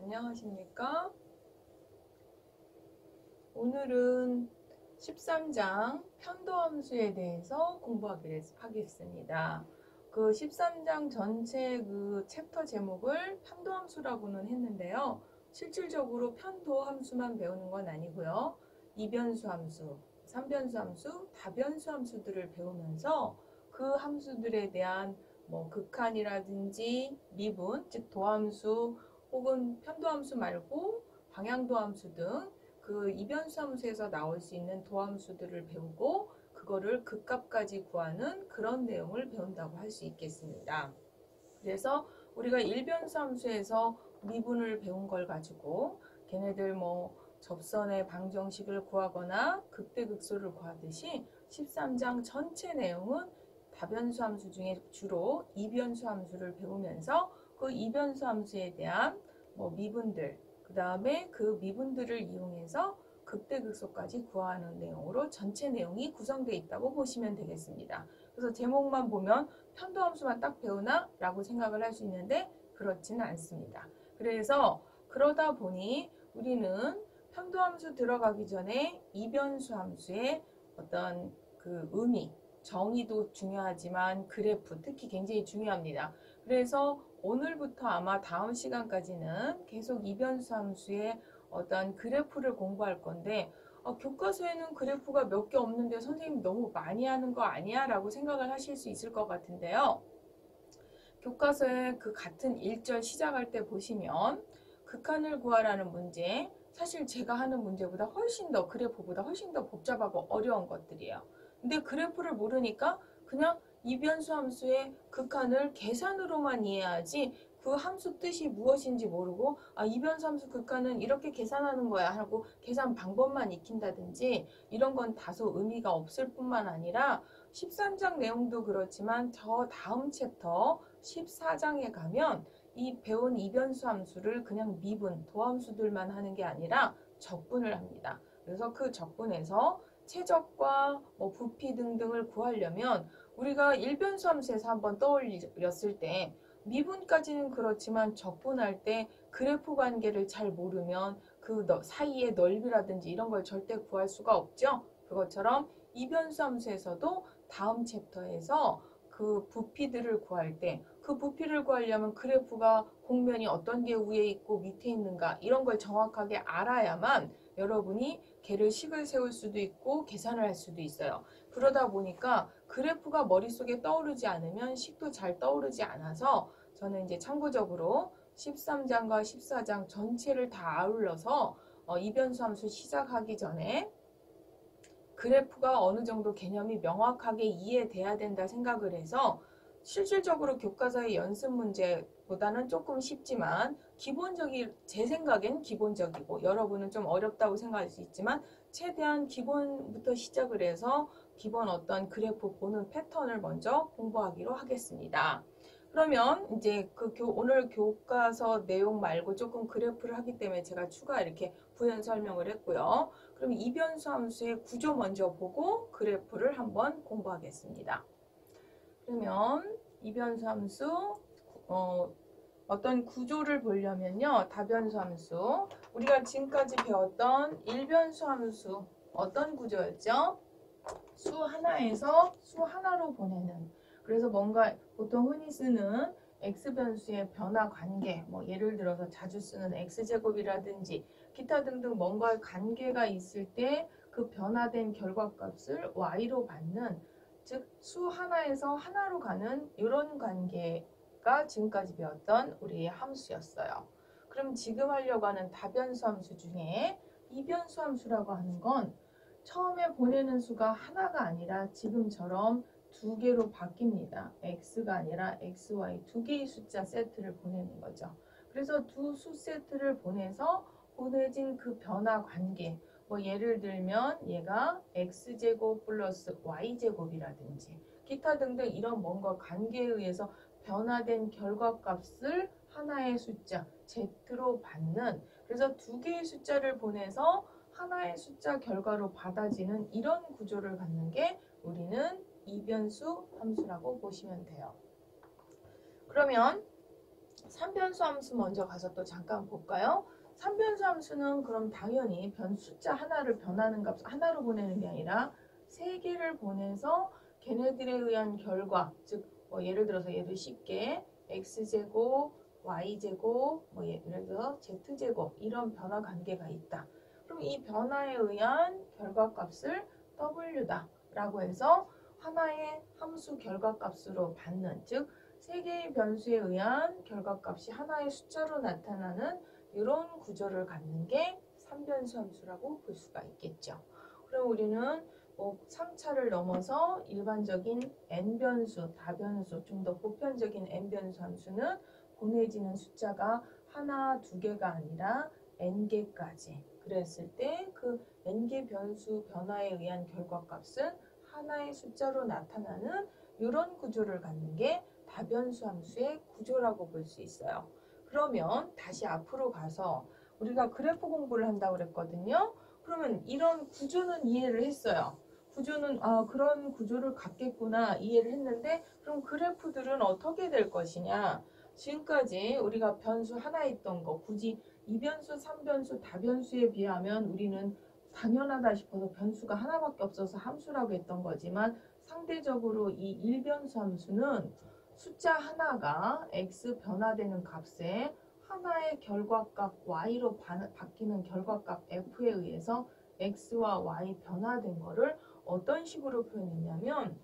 안녕하십니까? 오늘은 13장 편도함수에 대해서 공부하겠습니다. 그 13장 전체 그 챕터 제목을 편도함수라고는 했는데요. 실질적으로 편도함수만 배우는 건 아니고요. 이변수 함수, 삼변수 함수, 다변수 함수들을 배우면서 그 함수들에 대한 극한이라든지 미분, 즉 도함수 혹은 편도함수 말고 방향도함수 등 그 이변수 함수에서 나올 수 있는 도함수들을 배우고 그거를 극값까지 구하는 그런 내용을 배운다고 할 수 있겠습니다. 그래서 우리가 일변수 함수에서 미분을 배운 걸 가지고 걔네들 접선의 방정식을 구하거나 극대극소를 구하듯이 13장 전체 내용은 다변수 함수 중에 주로 이변수 함수를 배우면서 그 이변수 함수에 대한 미분들, 그 다음에 그 미분들을 이용해서 극대극소까지 구하는 내용으로 전체 내용이 구성되어 있다고 보시면 되겠습니다. 그래서 제목만 보면 편도함수만 딱 배우나? 라고 생각을 할 수 있는데 그렇지는 않습니다. 그래서 그러다 보니 우리는 편도함수 들어가기 전에 이변수 함수의 어떤 그 의미, 정의도 중요하지만 그래프 특히 굉장히 중요합니다. 그래서 오늘부터 아마 다음 시간까지는 계속 이변수 함수의 어떤 그래프를 공부할 건데 교과서에는 그래프가 몇 개 없는데 선생님 너무 많이 하는 거 아니야? 라고 생각을 하실 수 있을 것 같은데요. 교과서에 그 같은 1절 시작할 때 보시면 극한을 구하라는 문제, 사실 제가 하는 문제보다 훨씬 더 그래프보다 훨씬 더 복잡하고 어려운 것들이에요. 근데 그래프를 모르니까 그냥 이변수 함수의 극한을 계산으로만 이해하지 그 함수 뜻이 무엇인지 모르고 이변수 함수 극한은 이렇게 계산하는 거야 하고 계산 방법만 익힌다든지 이런 건 다소 의미가 없을 뿐만 아니라 13장 내용도 그렇지만 저 다음 챕터 14장에 가면 이 배운 이변수 함수를 그냥 미분, 도함수들만 하는 게 아니라 적분을 합니다. 그래서 그 적분에서 최적과 부피 등등을 구하려면 우리가 일변수 함수에서 한번 떠올렸을 때 미분까지는 그렇지만 적분할 때 그래프 관계를 잘 모르면 그 사이의 넓이라든지 이런 걸 절대 구할 수가 없죠. 그것처럼 이변수 함수에서도 다음 챕터에서 그 부피들을 구할 때 그 부피를 구하려면 그래프가 곡면이 어떤 게 위에 있고 밑에 있는가 이런 걸 정확하게 알아야만 여러분이 걔를 식을 세울 수도 있고 계산을 할 수도 있어요. 그러다 보니까 그래프가 머릿속에 떠오르지 않으면 식도 잘 떠오르지 않아서 저는 이제 참고적으로 13장과 14장 전체를 다 아울러서 이변수 함수 시작하기 전에 그래프가 어느 정도 개념이 명확하게 이해돼야 된다 생각을 해서 실질적으로 교과서의 연습 문제보다는 조금 쉽지만 제 생각엔 기본적이고 여러분은 좀 어렵다고 생각할 수 있지만 최대한 기본부터 시작을 해서 기본 어떤 그래프 보는 패턴을 먼저 공부하기로 하겠습니다. 그러면 이제 오늘 교과서 내용 말고 조금 그래프를 하기 때문에 제가 추가 이렇게 부연 설명을 했고요. 그럼 이변수 함수의 구조 먼저 보고 그래프를 한번 공부하겠습니다. 그러면 이변수 함수 어떤 구조를 보려면요. 다변수 함수 우리가 지금까지 배웠던 일변수 함수 어떤 구조였죠? 수 하나에서 수 하나로 보내는 그래서 뭔가 보통 흔히 쓰는 x변수의 변화 관계 예를 들어서 자주 쓰는 x제곱이라든지 기타 등등 뭔가 관계가 있을 때 그 변화된 결과값을 y로 받는 즉 수 하나에서 하나로 가는 이런 관계가 지금까지 배웠던 우리의 함수였어요. 그럼 지금 하려고 하는 다변수 함수 중에 이변수 함수라고 하는 건 처음에 보내는 수가 하나가 아니라 지금처럼 두 개로 바뀝니다. x가 아니라 xy 두 개의 숫자 세트를 보내는 거죠. 그래서 두 수 세트를 보내서 보내진 그 변화 관계 예를 들면 얘가 x제곱 플러스 y제곱이라든지 기타 등등 이런 뭔가 관계에 의해서 변화된 결과값을 하나의 숫자 z로 받는 그래서 두 개의 숫자를 보내서 하나의 숫자 결과로 받아지는 이런 구조를 갖는 게 우리는 이변수 함수라고 보시면 돼요. 그러면 삼변수 함수 먼저 가서 또 잠깐 볼까요? 삼변수 함수는 그럼 당연히 숫자 하나를 변하는 값 하나로 보내는 게 아니라 세 개를 보내서 걔네들에 의한 결과, 즉 예를 들어서 얘를 쉽게 x제곱, y제곱, 예를 들어 z제곱 이런 변화 관계가 있다. 그럼 이 변화에 의한 결과값을 w다 라고 해서 하나의 함수 결과값으로 받는, 즉 세 개의 변수에 의한 결과값이 하나의 숫자로 나타나는 이런 구조를 갖는 게 삼변수 함수라고 볼 수가 있겠죠. 그럼 우리는 3차를 넘어서 일반적인 n변수, 다변수, 좀 더 보편적인 n변수 함수는 보내지는 숫자가 하나, 두 개가 아니라 n개까지. 그랬을 때 그 n개 변수 변화에 의한 결과값은 하나의 숫자로 나타나는 이런 구조를 갖는 게 다변수 함수의 구조라고 볼 수 있어요. 그러면 다시 앞으로 가서 우리가 그래프 공부를 한다고 그랬거든요. 그러면 이런 구조는 이해를 했어요. 구조는 그런 구조를 갖겠구나 이해를 했는데, 그럼 그래프들은 어떻게 될 것이냐. 지금까지 우리가 변수 하나 있던 거 굳이 이변수, 삼변수, 다변수에 비하면 우리는 당연하다 싶어서 변수가 하나밖에 없어서 함수라고 했던 거지만, 상대적으로 이 일변수 함수는 숫자 하나가 x 변화되는 값에 하나의 결과값 y로 바뀌는 결과값 f에 의해서 x와 y 변화된 거를 어떤 식으로 표현했냐면,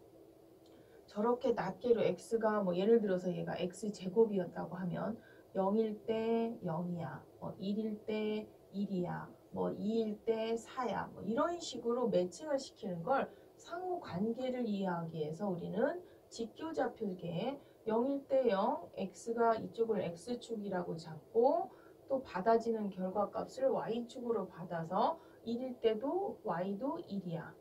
저렇게 낱개로 x가 예를 들어서 얘가 x제곱이었다고 하면 0일 때 0이야, 1일 때 1이야, 2일 때 4야, 이런 식으로 매칭을 시키는 걸 상호 관계를 이해하기 위해서 우리는 직교좌표계 0일 때 0, x가 이쪽을 x축이라고 잡고 또 받아지는 결과값을 y축으로 받아서 1일 때도 y도 1이야.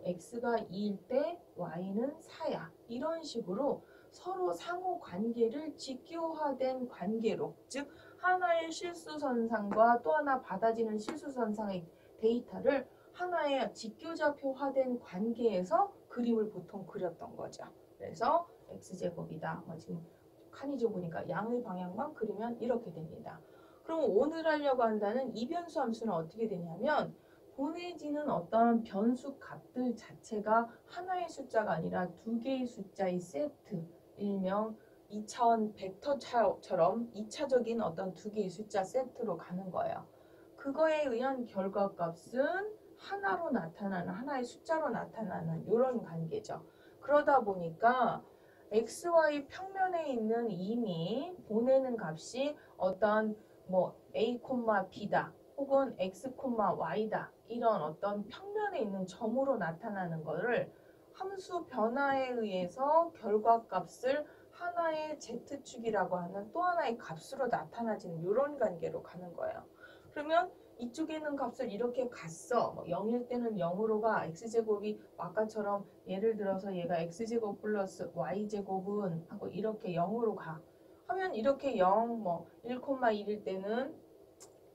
x가 2일 때 y는 4야. 이런 식으로 서로 상호 관계를 직교화된 관계로, 즉 하나의 실수선상과 또 하나 받아지는 실수선상의 데이터를 하나의 직교좌표화된 관계에서 그림을 보통 그렸던 거죠. 그래서 x제곱이다. 지금 칸이 좁으니까 양의 방향만 그리면 이렇게 됩니다. 그럼 오늘 하려고 한다는 이변수 함수는 어떻게 되냐면, 보내지는 어떤 변수 값들 자체가 하나의 숫자가 아니라 두 개의 숫자의 세트, 일명 2차원 벡터처럼 2차적인 어떤 두 개의 숫자 세트로 가는 거예요. 그거에 의한 결과값은 하나로 나타나는, 하나의 숫자로 나타나는 이런 관계죠. 그러다 보니까 xy 평면에 있는 이미 보내는 값이 어떤 a, b다 혹은 x, y다 이런 어떤 평면에 있는 점으로 나타나는 것을 함수 변화에 의해서 결과값을 하나의 z축이라고 하는 또 하나의 값으로 나타나지는 이런 관계로 가는 거예요. 그러면 이쪽에는 값을 이렇게 갔어. 0일 때는 0으로 가. x제곱이 아까처럼 예를 들어서 얘가 x제곱 플러스 y제곱은 하고 이렇게 0으로 가. 하면 이렇게 0, 1,1일 때는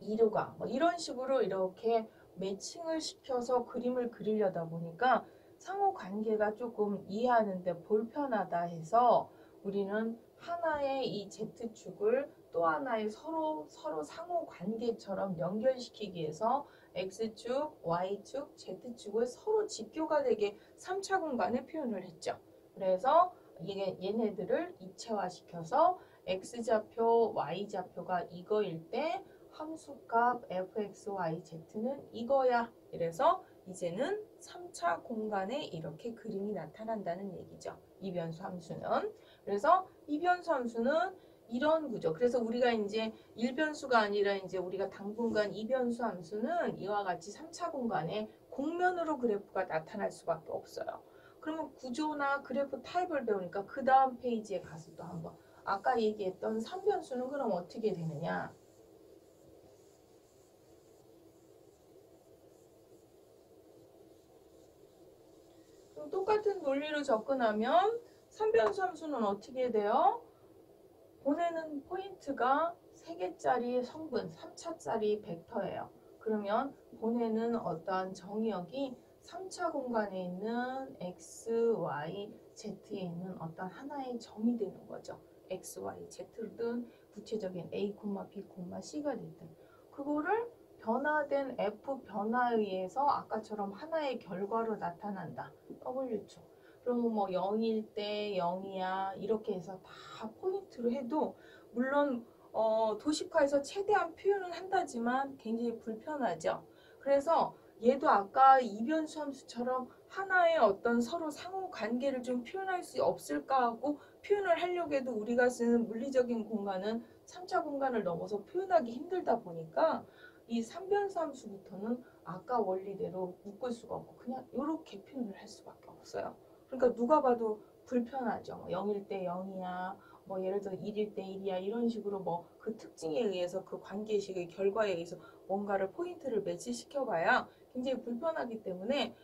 2로 가. 이런 식으로 이렇게 매칭을 시켜서 그림을 그리려다 보니까 상호 관계가 조금 이해하는데 불편하다 해서 우리는 하나의 이 z축을 또 하나의 서로 상호 관계처럼 연결시키기 위해서 x축, y축, z축을 서로 직교가 되게 3차 공간에 표현을 했죠. 그래서 얘네들을 이체화시켜서 x좌표, y좌표가 이거일 때 함수값 fxyz는 이거야. 이래서 이제는 3차 공간에 이렇게 그림이 나타난다는 얘기죠. 이변수 함수는. 그래서 이변수 함수는 이런 구조. 그래서 우리가 이제 1변수가 아니라 이제 우리가 당분간 이변수 함수는 이와 같이 3차 공간에 곡면으로 그래프가 나타날 수밖에 없어요. 그러면 구조나 그래프 타입을 배우니까 그 다음 페이지에 가서 또 한번 아까 얘기했던 3변수는 그럼 어떻게 되느냐. 그럼 똑같은 논리로 접근하면 3변수 함수는 어떻게 돼요? 보내는 포인트가 3개짜리 성분, 3차짜리 벡터예요. 그러면 보내는 어떠한 정의역이 3차 공간에 있는 x, y, z에 있는 어떤 하나의 점이 되는 거죠. x, y, z든 구체적인 a, b, c가 됐든 그거를 변화된 f 변화에 의해서 아까처럼 하나의 결과로 나타난다. W축. 그러면 뭐 0일 때 0이야 이렇게 해서 다 포인트로 해도 물론 도식화해서 최대한 표현은 한다지만 굉장히 불편하죠. 그래서 얘도 아까 이변수 함수처럼 하나의 어떤 서로 상호 관계를 좀 표현할 수 없을까 하고 표현을 하려고 해도 우리가 쓰는 물리적인 공간은 3차 공간을 넘어서 표현하기 힘들다 보니까 이 3변수 함수부터는 아까 원리대로 묶을 수가 없고 그냥 이렇게 표현을 할 수밖에 없어요. 그러니까 누가 봐도 불편하죠. 0일 때 0이야. 뭐 예를 들어 1일 때 1이야. 이런 식으로 뭐 그 특징에 의해서 그 관계식의 결과에 의해서 뭔가를 포인트를 매치시켜 봐야 굉장히 불편하기 때문에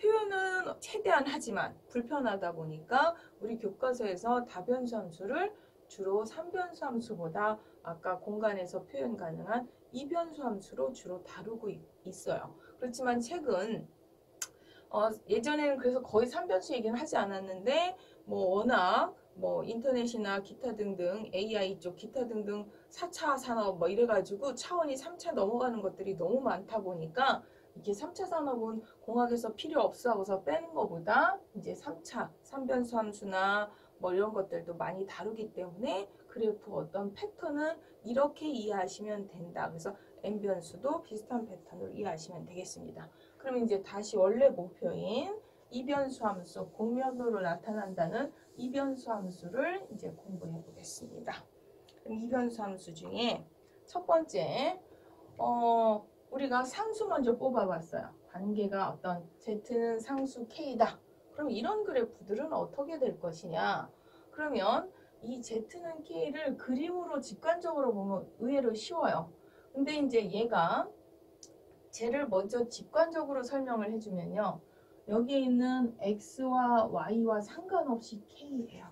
표현은 최대한 하지만 불편하다 보니까 우리 교과서에서 다변수 함수를 주로 3변수 함수보다 아까 공간에서 표현 가능한 이변수 함수로 주로 다루고 있어요. 그렇지만 최근 예전에는 그래서 거의 3변수 얘기는 하지 않았는데 뭐 워낙 뭐 인터넷이나 기타 등등 AI 쪽 기타 등등 4차 산업 뭐 이래가지고 차원이 3차 넘어가는 것들이 너무 많다 보니까 이게 3차 산업은 공학에서 필요 없어 하고서 빼는 것보다 이제 3차 3변수 함수나 뭐 이런 것들도 많이 다루기 때문에 그래프 어떤 패턴은 이렇게 이해하시면 된다. 그래서 n변수도 비슷한 패턴으로 이해하시면 되겠습니다. 그럼 이제 다시 원래 목표인 이변수 함수, 공면으로 나타난다는 이변수 함수를 이제 공부해 보겠습니다. 그럼 이변수 함수 중에 첫 번째, 우리가 상수 먼저 뽑아봤어요. 관계가 어떤 z는 상수 k다. 그럼 이런 그래프들은 어떻게 될 것이냐? 그러면 이 z는 k를 그림으로 직관적으로 보면 의외로 쉬워요. 근데 이제 얘가 쟤를 먼저 직관적으로 설명을 해주면요. 여기에 있는 x와 y와 상관없이 k예요.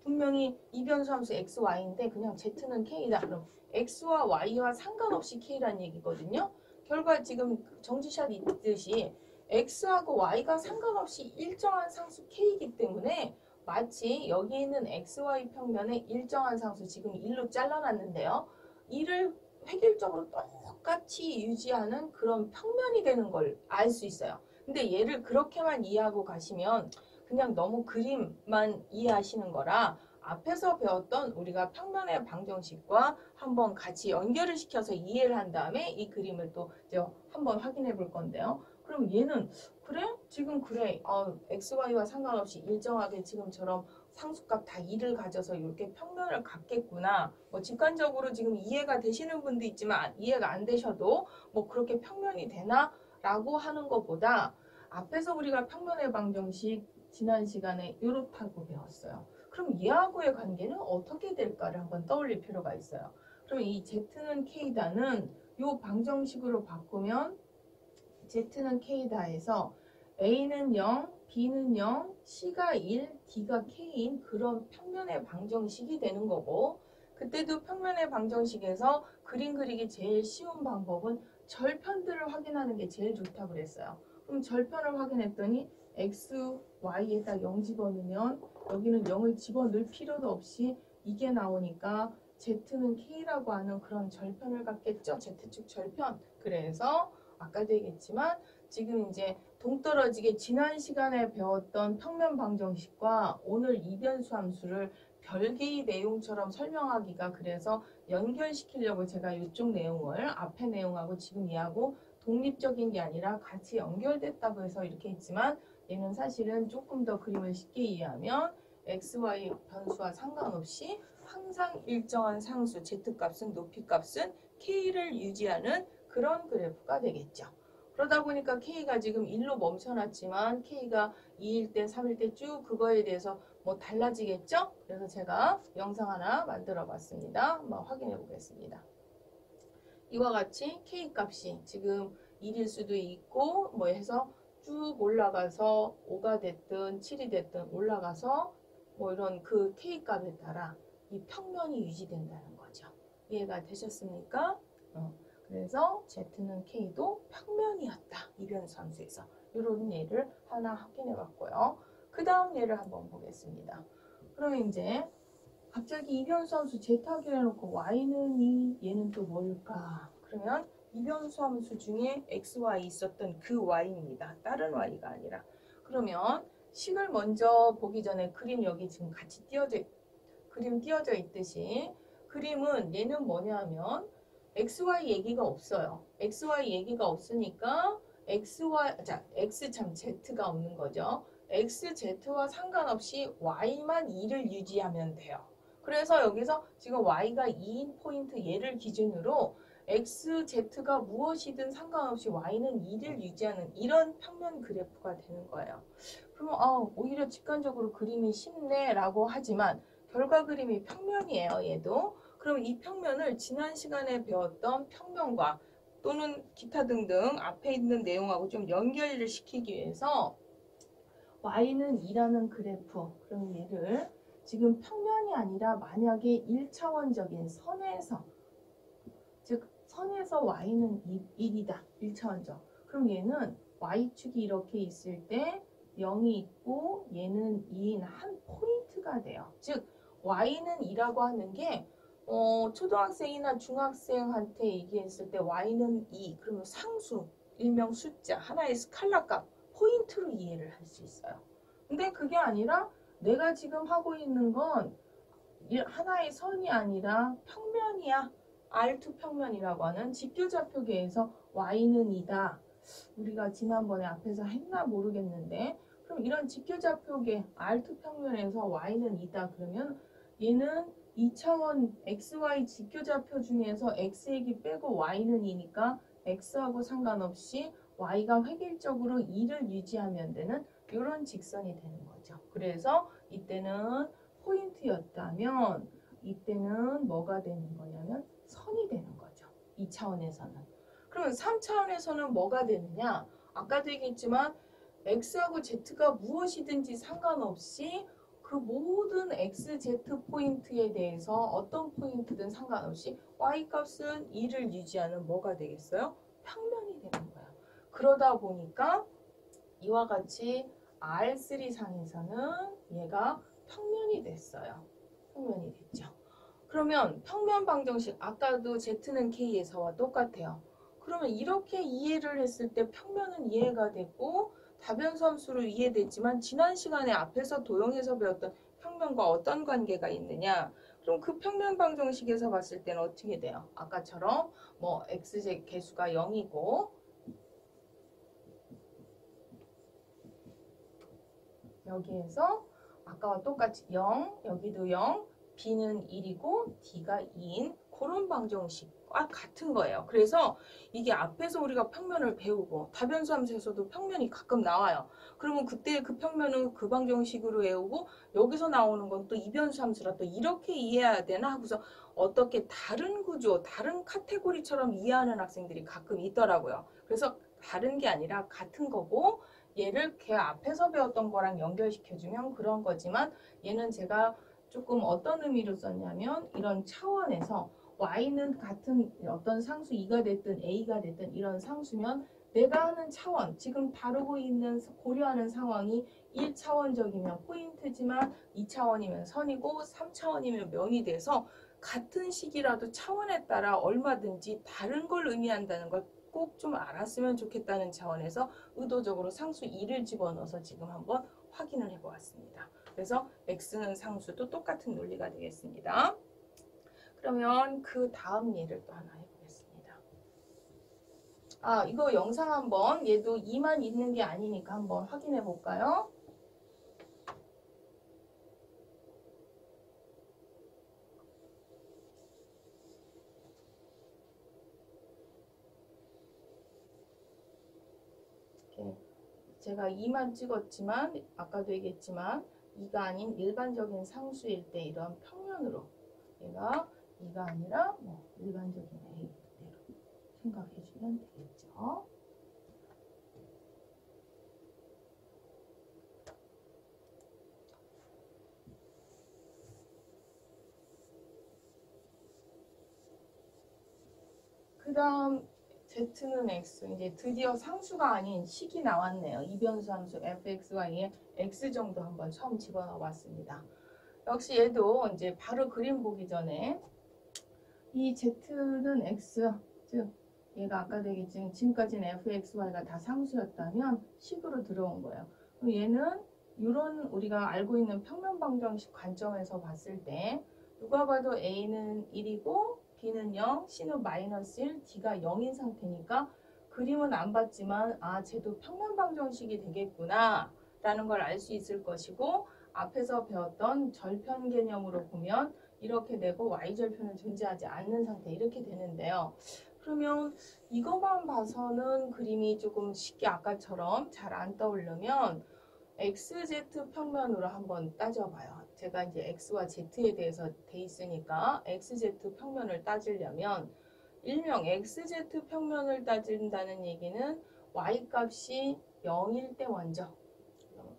분명히 이변수 함수 x, y인데 그냥 z는 k다. 그럼 x와 y와 상관없이 k라는 얘기거든요. 결과 지금 정지샷 있듯이 x하고 y가 상관없이 일정한 상수 k이기 때문에 마치 여기 있는 xy 평면에 일정한 상수 지금 1로 잘라놨는데요. 이를 획일적으로 똑같이 유지하는 그런 평면이 되는 걸 알 수 있어요. 근데 얘를 그렇게만 이해하고 가시면 그냥 너무 그림만 이해하시는 거라 앞에서 배웠던 우리가 평면의 방정식과 한번 같이 연결을 시켜서 이해를 한 다음에 이 그림을 또 이제 한번 확인해 볼 건데요. 그럼 얘는 그래? 지금 그래. XY와 상관없이 일정하게 지금처럼 상수값 다 2를 가져서 이렇게 평면을 갖겠구나. 뭐 직관적으로 지금 이해가 되시는 분도 있지만 이해가 안 되셔도 뭐 그렇게 평면이 되나? 라고 하는 것보다 앞에서 우리가 평면의 방정식 지난 시간에 이렇다고 배웠어요. 그럼 얘하고의 관계는 어떻게 될까를 한번 떠올릴 필요가 있어요. 그럼 이 z는 k다는 이 방정식으로 바꾸면 z는 k다에서 a는 0, b는 0, c가 1, d가 k인 그런 평면의 방정식이 되는 거고 그때도 평면의 방정식에서 그림 그리기 제일 쉬운 방법은 절편들을 확인하는 게 제일 좋다고 그랬어요. 그럼 절편을 확인했더니 x, y에다 0 집어넣으면 여기는 0을 집어넣을 필요도 없이 이게 나오니까 z는 k라고 하는 그런 절편을 갖겠죠. z축 절편. 그래서 아까도 얘기했지만 지금 이제 동떨어지게 지난 시간에 배웠던 평면 방정식과 오늘 이변수 함수를 별개의 내용처럼 설명하기가 그래서 연결시키려고 제가 이쪽 내용을 앞에 내용하고 지금 얘하고 독립적인 게 아니라 같이 연결됐다고 해서 이렇게 했지만 얘는 사실은 조금 더 그림을 쉽게 이해하면 x, y 변수와 상관없이 항상 일정한 상수 z값은 높이값은 k를 유지하는 그런 그래프가 되겠죠. 그러다 보니까 K가 지금 1로 멈춰놨지만 K가 2일 때, 3일 때 쭉 그거에 대해서 뭐 달라지겠죠? 그래서 제가 영상 하나 만들어 봤습니다. 한번 확인해 보겠습니다. 이와 같이 K 값이 지금 1일 수도 있고 뭐 해서 쭉 올라가서 5가 됐든 7이 됐든 올라가서 뭐 이런 그 K 값에 따라 이 평면이 유지된다는 거죠. 이해가 되셨습니까? 그래서 Z는 K도 평면이었다. 이변수 함수에서. 이런 예를 하나 확인해 봤고요. 그 다음 예를 한번 보겠습니다. 그러면 이제 갑자기 이변수 함수 z하기로 해놓고 y는 2, 얘는 또 뭘까? 그러면 이변수 함수 중에 xy 있었던 그 y입니다. 다른 y가 아니라. 그러면 식을 먼저 보기 전에 그림 여기 지금 같이 그림 띄어져 있듯이 그림은 얘는 뭐냐면 xy 얘기가 없어요. xy 얘기가 없으니까 x 참 z가 없는 거죠. xz와 상관없이 y만 2를 유지하면 돼요. 그래서 여기서 지금 y가 2인 포인트 얘를 기준으로 xz가 무엇이든 상관없이 y는 2를 유지하는 이런 평면 그래프가 되는 거예요. 그러면 오히려 직관적으로 그림이 쉽네 라고 하지만 결과 그림이 평면이에요. 얘도. 그럼 이 평면을 지난 시간에 배웠던 평면과 또는 기타 등등 앞에 있는 내용하고 좀 연결을 시키기 위해서 y는 2라는 그래프, 그럼 얘를 지금 평면이 아니라 만약에 1차원적인 선에서, 즉 선에서 y는 1이다. 1차원적. 그럼 얘는 y축이 이렇게 있을 때 0이 있고 얘는 2인 한 포인트가 돼요. 즉 y는 2라고 하는 게 초등학생이나 중학생한테 얘기했을 때 y는 2, 그러면 상수, 일명 숫자, 하나의 스칼라값, 포인트로 이해를 할 수 있어요. 근데 그게 아니라 내가 지금 하고 있는 건 하나의 선이 아니라 평면이야. R2 평면이라고 하는 지표좌표계에서 y는 2다. 우리가 지난번에 앞에서 했나 모르겠는데 그럼 이런 지표좌표계 R2 평면에서 y는 2다. 그러면 얘는 2차원 xy 지표좌표 중에서 x액이 빼고 y는 2니까 x하고 상관없이 y가 획일적으로 2를 유지하면 되는 이런 직선이 되는 거죠. 그래서 이때는 포인트였다면 이때는 뭐가 되는 거냐면 선이 되는 거죠. 2차원에서는. 그러면 3차원에서는 뭐가 되느냐? 아까도 얘기했지만 x하고 z가 무엇이든지 상관없이 그 모든 xz 포인트에 대해서 어떤 포인트든 상관없이 y값은 2를 유지하는 뭐가 되겠어요? 평면이 되는 거예요. 그러다 보니까 이와 같이 R3 상에서는 얘가 평면이 됐어요. 평면이 됐죠. 그러면 평면 방정식 아까도 Z는 K에서와 똑같아요. 그러면 이렇게 이해를 했을 때 평면은 이해가 됐고 다변수 함수로 이해됐지만 지난 시간에 앞에서 도형에서 배웠던 평면과 어떤 관계가 있느냐? 그럼 그 평면 방정식에서 봤을 때는 어떻게 돼요? 아까처럼 뭐 xj 개수가 0이고 여기에서 아까와 똑같이 0, 여기도 0, b는 1이고 d가 2인 그런 방정식과 같은 거예요. 그래서 이게 앞에서 우리가 평면을 배우고 다변수 함수에서도 평면이 가끔 나와요. 그러면 그때 그 평면은 그 방정식으로 외우고 여기서 나오는 건 또 이변수 함수라 또 이렇게 이해해야 되나 하고서 어떻게 다른 구조, 다른 카테고리처럼 이해하는 학생들이 가끔 있더라고요. 그래서 다른 게 아니라 같은 거고 얘를 걔 앞에서 배웠던 거랑 연결시켜주면 그런 거지만 얘는 제가 조금 어떤 의미로 썼냐면 이런 차원에서 y는 같은 어떤 상수 2가 됐든 a가 됐든 이런 상수면 내가 하는 차원, 지금 다루고 있는 고려하는 상황이 1차원적이면 포인트지만 2차원이면 선이고 3차원이면 면이 돼서 같은 식이라도 차원에 따라 얼마든지 다른 걸 의미한다는 걸 꼭 좀 알았으면 좋겠다는 차원에서 의도적으로 상수 2를 집어넣어서 지금 한번 확인을 해보았습니다. 그래서 x는 상수도 똑같은 논리가 되겠습니다. 그러면 그 다음 예를 또 하나 해보겠습니다. 이거 영상 한번 얘도 2만 있는 게 아니니까 한번 확인해 볼까요? 제가 2만 찍었지만 아까도 얘기했지만 2가 아닌 일반적인 상수일 때 이런 평면으로 얘가 2가 아니라 뭐 일반적인 A대로 생각해 주면 되겠죠. 그 다음 Z는 X, 이제 드디어 상수가 아닌 식이 나왔네요. 이변수 함수 fxy에 x 정도 한번 처음 집어넣어 봤습니다. 역시 얘도 이제 바로 그림 보기 전에 이 Z는 X, 즉 얘가 아까 되겠지만 지금까지는 fxy가 다 상수였다면 식으로 들어온 거예요. 그럼 얘는 이런 우리가 알고 있는 평면 방정식 관점에서 봤을 때 누가 봐도 A는 1이고 B는 0, C는 마이너스 1, D가 0인 상태니까 그림은 안 봤지만 아 쟤도 평면 방정식이 되겠구나 라는 걸 알 수 있을 것이고 앞에서 배웠던 절편 개념으로 보면 이렇게 되고 y절편은 존재하지 않는 상태 이렇게 되는데요. 그러면 이것만 봐서는 그림이 조금 쉽게 아까처럼 잘 안 떠오르면 XZ 평면으로 한번 따져봐요. 제가 이제 X와 Z에 대해서 돼 있으니까 XZ 평면을 따지려면 일명 XZ 평면을 따진다는 얘기는 Y 값이 0일 때 먼저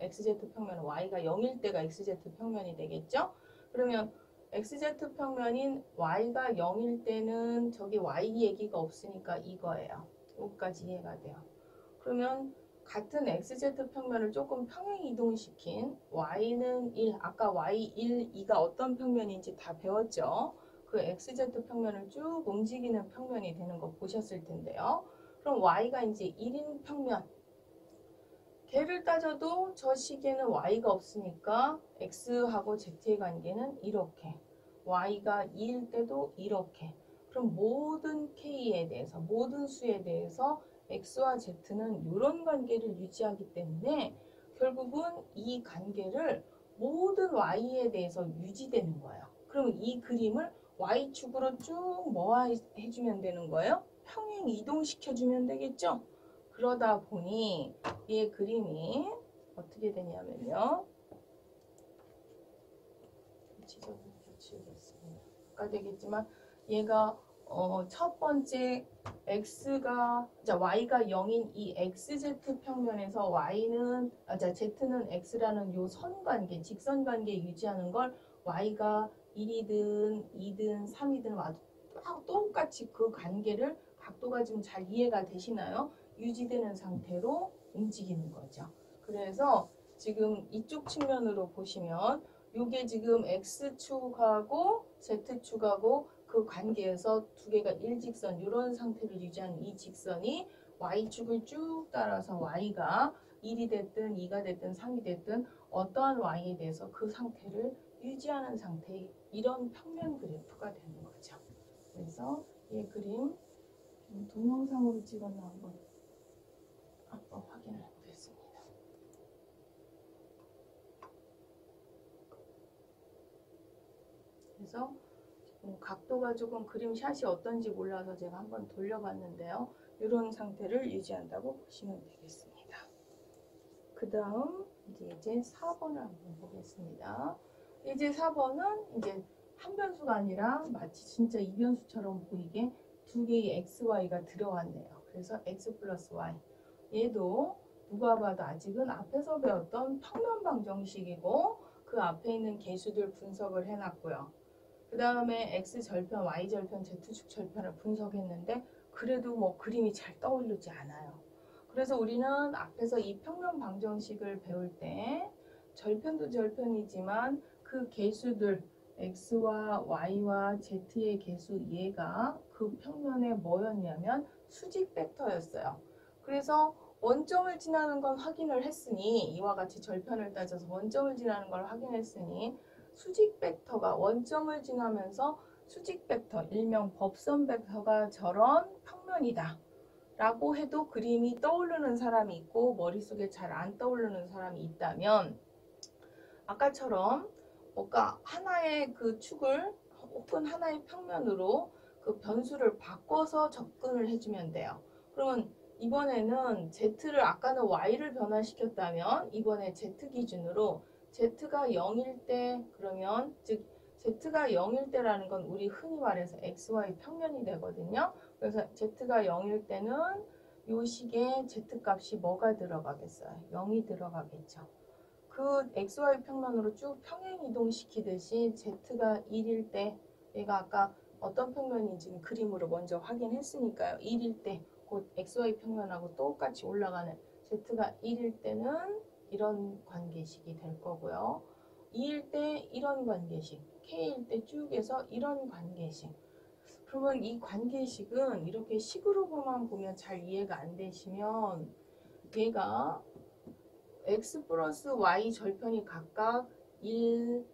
XZ 평면은 Y가 0일 때가 XZ 평면이 되겠죠? 그러면 XZ 평면인 Y가 0일 때는 저기 Y 얘기가 없으니까 이거예요. 여기까지 이해가 돼요. 그러면 같은 XZ 평면을 조금 평행 이동시킨 Y는 1, 아까 Y1, 2가 어떤 평면인지 다 배웠죠? 그 XZ 평면을 쭉 움직이는 평면이 되는 거 보셨을 텐데요. 그럼 Y가 이제 1인 평면. 걔를 따져도 저 시계는 y가 없으니까 x하고 z의 관계는 이렇게 y가 2일 때도 이렇게 그럼 모든 k에 대해서 모든 수에 대해서 x와 z는 이런 관계를 유지하기 때문에 결국은 이 관계를 모든 y에 대해서 유지되는 거예요. 그럼 이 그림을 y축으로 쭉 뭐 해주면 되는 거예요? 평행 이동시켜주면 되겠죠? 그러다 보니 이 그림이 어떻게 되냐면요. 지적을 지우겠습니다. 아까 되겠지만 얘가 첫 번째 x가 y가 0인 이 xz 평면에서 z는 x라는 요 선관계, 직선관계 유지하는 걸 y가 1이든 2든 3이든 와도 똑같이 그 관계를 각도가 좀 잘 이해가 되시나요? 유지되는 상태로 움직이는 거죠. 그래서 지금 이쪽 측면으로 보시면 이게 지금 X축하고 Z축하고 그 관계에서 두 개가 일직선 이런 상태를 유지하는 이 직선이 Y축을 쭉 따라서 Y가 1이 됐든 2가 됐든 3이 됐든 어떠한 Y에 대해서 그 상태를 유지하는 상태의 이런 평면 그래프가 되는 거죠. 그래서 이 그림 동영상으로 찍어서 한번 확인을 해보겠습니다. 그래서 각도가 조금 그림샷이 어떤지 몰라서 제가 한번 돌려봤는데요. 이런 상태를 유지한다고 보시면 되겠습니다. 그 다음 이제 4번을 한번 보겠습니다. 이제 4번은 이제 한 변수가 아니라 마치 진짜 이변수처럼 보이게 두 개의 xy가 들어왔네요. 그래서 x 플러스 y 얘도 누가 봐도 아직은 앞에서 배웠던 평면 방정식이고 그 앞에 있는 계수들 분석을 해놨고요. 그 다음에 x절편, y절편, z축 절편을 분석했는데 그래도 뭐 그림이 잘 떠오르지 않아요. 그래서 우리는 앞에서 이 평면 방정식을 배울 때 절편도 절편이지만 그 계수들 x와 y와 z의 계수 얘가 그 평면에 뭐였냐면 수직 벡터였어요. 그래서 원점을 지나는 건 확인을 했으니 이와 같이 절편을 따져서 원점을 지나는 걸 확인했으니 수직 벡터가 원점을 지나면서 수직 벡터, 일명 법선 벡터가 저런 평면이다 라고 해도 그림이 떠오르는 사람이 있고 머릿속에 잘 안 떠오르는 사람이 있다면 아까처럼 뭔가 하나의 그 축을 혹은 하나의 평면으로 그 변수를 바꿔서 접근을 해주면 돼요. 그러면 이번에는 Z를 아까는 Y를 변화시켰다면 이번에 Z 기준으로 Z가 0일 때 그러면 즉 Z가 0일 때라는 건 우리 흔히 말해서 XY 평면이 되거든요. 그래서 Z가 0일 때는 이 식에 Z 값이 뭐가 들어가겠어요? 0이 들어가겠죠. 그 XY 평면으로 쭉 평행 이동시키듯이 Z가 1일 때 얘가 아까 어떤 평면인지 그림으로 먼저 확인했으니까요. 1일 때 곧 XY 평면하고 똑같이 올라가는 Z가 1일 때는 이런 관계식이 될 거고요. E일 때 이런 관계식, K일 때 쭉 해서 이런 관계식. 그러면 이 관계식은 이렇게 식으로만 보면 잘 이해가 안 되시면 얘가 x 플러스 y 절편이 각각 1,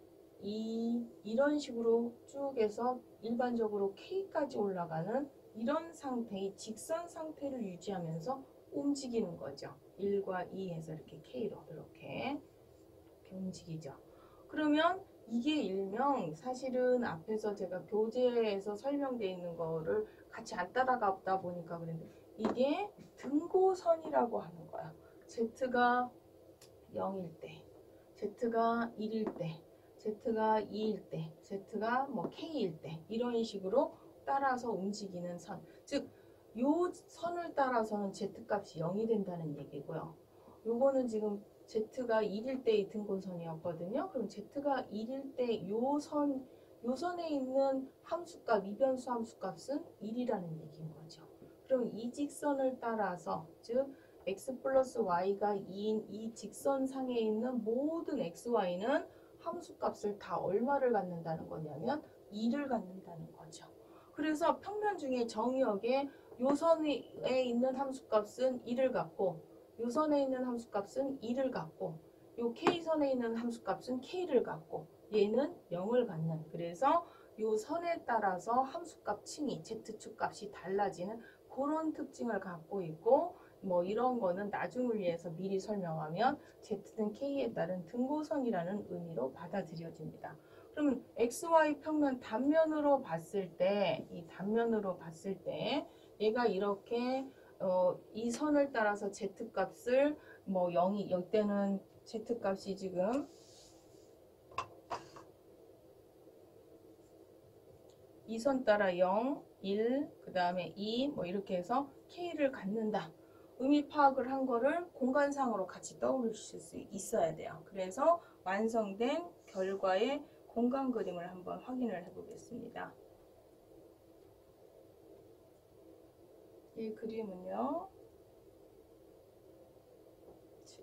2 이런 식으로 쭉 해서 일반적으로 K까지 올라가는 이런 상태의 직선 상태를 유지하면서 움직이는 거죠. 1과 2 해서 이렇게 K로 이렇게 움직이죠. 그러면 이게 일명 사실은 앞에서 제가 교재에서 설명되어 있는 거를 같이 안 따라가다 보니까 그랬는데 이게 등고선이라고 하는 거야. Z가 0일 때, Z가 1일 때, Z가 2일 때, Z가 뭐 K일 때 이런 식으로 따라서 움직이는 선. 즉, 요 선을 따라서는 Z값이 0이 된다는 얘기고요. 요거는 지금 Z가 1일 때의 등고선이었거든요. 그럼 Z가 1일 때 요 선에 있는 함수값, 이변수 함수값은 1이라는 얘기인 거죠. 그럼 이 직선을 따라서, 즉 x 플러스 y가 2인 이 직선상에 있는 모든 xy는 함수값을 다 얼마를 갖는다는 거냐면 2를 갖는다는 거죠. 그래서 평면 중에 정의역에 요 선에 있는 함수값은 2를 갖고 요 선에 있는 함수값은 2를 갖고 요 K선에 있는 함수값은 K를 갖고 얘는 0을 갖는, 그래서 요 선에 따라서 함수값 칭이 Z축 값이 달라지는 그런 특징을 갖고 있고, 뭐 이런 거는 나중을 위해서 미리 설명하면 Z는 K에 따른 등고선이라는 의미로 받아들여집니다. 그러면 XY 평면 단면으로 봤을 때, 이 단면으로 봤을 때 얘가 이렇게 이 선을 따라서 Z값을 뭐 0이, 이때는 Z값이 지금 이 선 따라 0, 1, 그 다음에 2 뭐 이렇게 해서 K를 갖는다. 의미 파악을 한 거를 공간상으로 같이 떠올리실 수 있어야 돼요. 그래서 완성된 결과의 공간 그림을 한번 확인을 해 보겠습니다. 이 그림은요.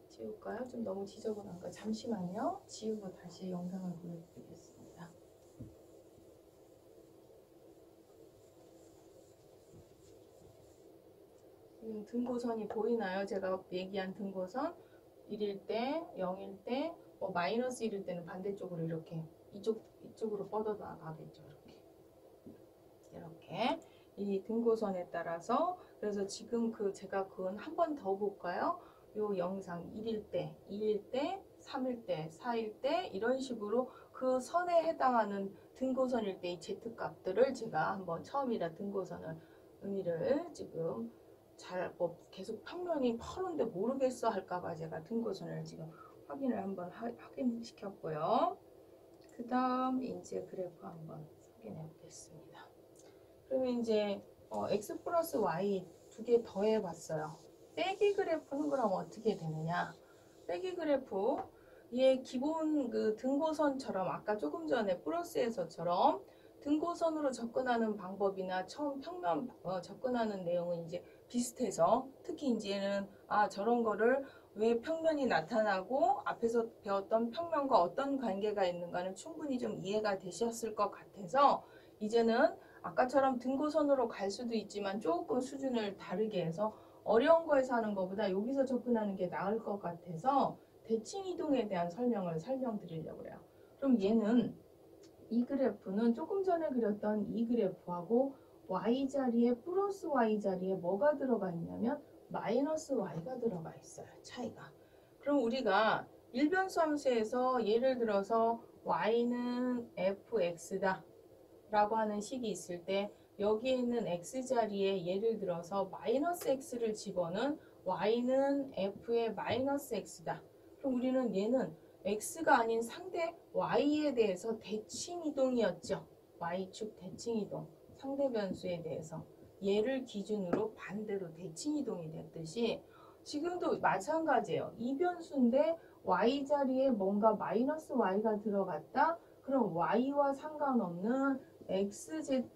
지울까요? 좀 너무 지저분한가? 잠시만요. 지우고 다시 영상을 보여드리겠습니다. 지금 등고선이 보이나요? 제가 얘기한 등고선 1일 때, 0일 때, 뭐 마이너스 1일 때는 반대쪽으로 이렇게 이쪽으로 뻗어 나가겠죠. 이렇게 이 등고선에 따라서. 그래서 지금 제가 그건 한 번 더 볼까요? 요 영상 1일 때, 2일 때, 3일 때, 4일 때 이런 식으로 그 선에 해당하는 등고선일 때의 Z값들을 제가 한번 처음이라 등고선을 의미를 지금 잘 계속 평면이 퍼런데 모르겠어 할까봐 제가 등고선을 지금 확인을 한번 확인시켰고요. 그 다음 이제 그래프 한번 확인해 보겠습니다. 그러면 이제 x 플러스 y 두 개 더해 봤어요. 빼기 그래프는 그럼 어떻게 되느냐? 빼기 그래프 얘 기본 그 등고선처럼 아까 조금 전에 플러스에서처럼 등고선으로 접근하는 방법이나 처음 평면 접근하는 내용은 이제 비슷해서, 특히 이제는 저런 거를 왜 평면이 나타나고 앞에서 배웠던 평면과 어떤 관계가 있는가는 충분히 좀 이해가 되셨을 것 같아서 이제는 아까처럼 등고선으로 갈 수도 있지만 조금 수준을 다르게 해서 어려운 거에서 하는 것보다 여기서 접근하는 게 나을 것 같아서 대칭 이동에 대한 설명을 설명드리려고 해요. 그럼 얘는 이 그래프는 조금 전에 그렸던 이 그래프하고 y 자리에 플러스 y 자리에 뭐가 들어가 있냐면 마이너스 y가 들어가 있어요. 차이가. 그럼 우리가 일변수 함수에서 예를 들어서 y는 fx다 라고 하는 식이 있을 때 여기에 있는 x 자리에 예를 들어서 마이너스 x를 집어넣은 y는 f의 마이너스 x다. 그럼 우리는 얘는 x가 아닌 상대 y에 대해서 대칭 이동이었죠. y축 대칭 이동, 상대 변수에 대해서 얘를 기준으로 반대로 대칭 이동이 됐듯이 지금도 마찬가지예요. 이 변수인데 y 자리에 뭔가 마이너스 y가 들어갔다. 그럼 y와 상관없는 xz에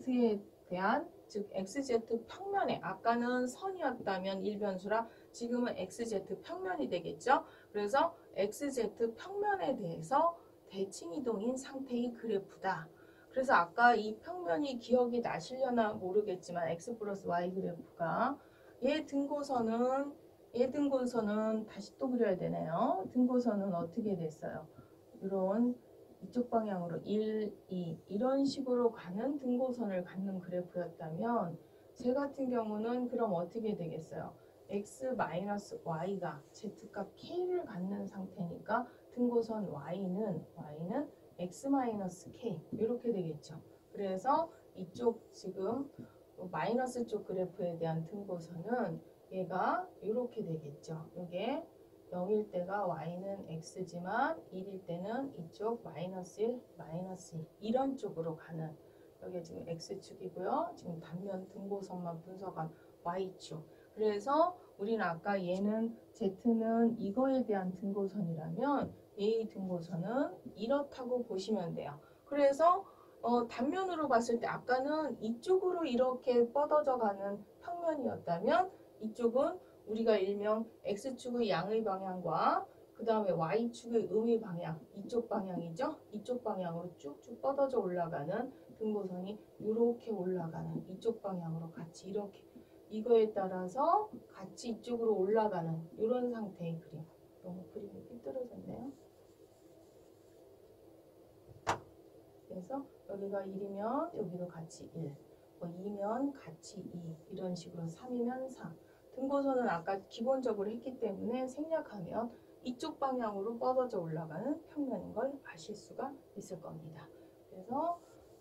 대한, 즉 xz 평면에, 아까는 선이었다면 1변수라 지금은 xz 평면이 되겠죠. 그래서 xz 평면에 대해서 대칭 이동인 상태의 그래프다. 그래서 아까 이 평면이 기억이 나시려나 모르겠지만 x 플러스 y 그래프가 얘 등고선은 다시 또 그려야 되네요. 등고선은 어떻게 됐어요? 이런 이쪽 방향으로 1, 2 이런 식으로 가는 등고선을 갖는 그래프였다면 제 같은 경우는 그럼 어떻게 되겠어요? x-y가 z값 k를 갖는 상태니까 등고선 y는 x-k 이렇게 되겠죠. 그래서 이쪽 지금 마이너스 쪽 그래프에 대한 등고선은 얘가 이렇게 되겠죠. 이게 0일 때가 y는 x지만 1일 때는 이쪽 마이너스 1, 마이너스 2 이런 쪽으로 가는 여기 지금 x축이고요. 지금 단면 등고선만 분석한 y축. 그래서 우리는 아까 얘는 z는 이거에 대한 등고선이라면 얘의 등고선은 이렇다고 보시면 돼요. 그래서 단면으로 봤을 때 아까는 이쪽으로 이렇게 뻗어져 가는 평면이었다면 이쪽은 우리가 일명 x축의 양의 방향과 그 다음에 y축의 음의 방향 이쪽 방향이죠. 이쪽 방향으로 쭉쭉 뻗어져 올라가는 등고선이 이렇게 올라가는 이쪽 방향으로 같이 이렇게 이거에 따라서 같이 이쪽으로 올라가는 이런 상태의 그림. 너무 그림이 삐뚤어졌네요. 그래서 여기가 1이면 여기도 같이 1, 2면 같이 2 이런 식으로 3이면 3. 등고선은 아까 기본적으로 했기 때문에 생략하면 이쪽 방향으로 뻗어져 올라가는 평면인 걸 아실 수가 있을 겁니다. 그래서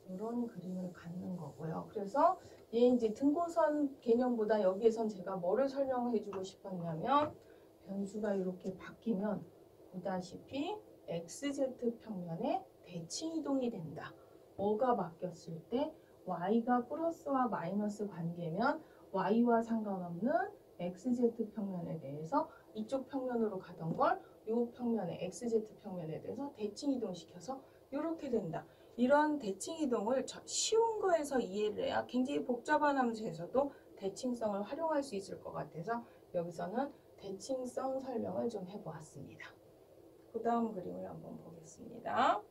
이런 그림을 갖는 거고요. 그래서 얘 이제 등고선 개념보다 여기에선 제가 뭐를 설명해 주고 싶었냐면 변수가 이렇게 바뀌면 보다시피 XZ 평면에 대칭 이동이 된다. 뭐가 바뀌었을 때 y가 플러스와 마이너스 관계면 y와 상관없는 XZ 평면에 대해서 이쪽 평면으로 가던 걸 이 평면에 XZ 평면에 대해서 대칭 이동시켜서 이렇게 된다. 이런 대칭 이동을 쉬운 거에서 이해를 해야 굉장히 복잡한 함수에서도 대칭성을 활용할 수 있을 것 같아서 여기서는 대칭성 설명을 좀 해보았습니다. 그 다음 그림을 한번 보겠습니다.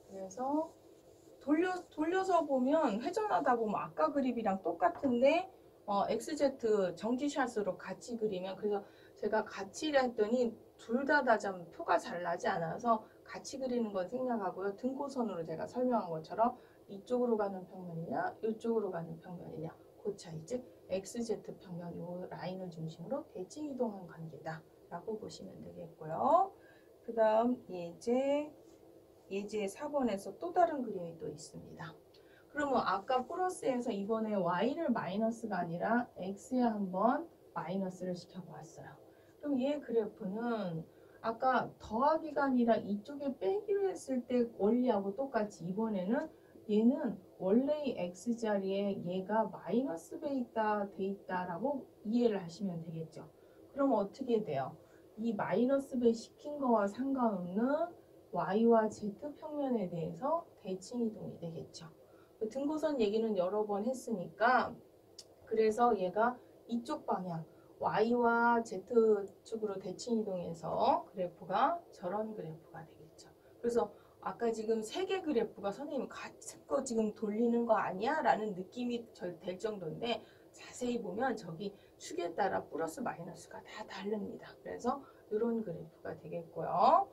그래서 돌려서 보면 회전하다 보면 아까 그림이랑 똑같은데 XZ 정지샷으로 같이 그리면 그래서 제가 같이 했더니 둘 다 좀 표가 잘 나지 않아서 같이 그리는 건 생략하고요. 등고선으로 제가 설명한 것처럼 이쪽으로 가는 평면이냐 이쪽으로 가는 평면이냐 그 차이 즉 XZ 평면 이 라인을 중심으로 대칭 이동한 관계다 라고 보시면 되겠고요. 그 다음 예제 4번에서 또 다른 그림이 또 있습니다. 그러면 아까 플러스에서 이번에 y를 마이너스가 아니라 x에 한번 마이너스를 시켜보았어요. 그럼 얘 그래프는 아까 더하기가 아니라 이쪽에 빼기로 했을 때 원리하고 똑같이 이번에는 얘는 원래의 x자리에 얘가 마이너스 돼 있다라고 이해를 하시면 되겠죠. 그럼 어떻게 돼요? 이 마이너스 배 시킨 거와 상관없는 y와 z 평면에 대해서 대칭 이동이 되겠죠. 등고선 얘기는 여러 번 했으니까 그래서 얘가 이쪽 방향 y와 z축으로 대칭 이동해서 그래프가 저런 그래프가 되겠죠. 그래서 아까 지금 세 개 그래프가 선생님 같은 거 지금 돌리는 거 아니야? 라는 느낌이 될 정도인데 자세히 보면 저기 축에 따라 플러스 마이너스가 다 다릅니다. 그래서 이런 그래프가 되겠고요.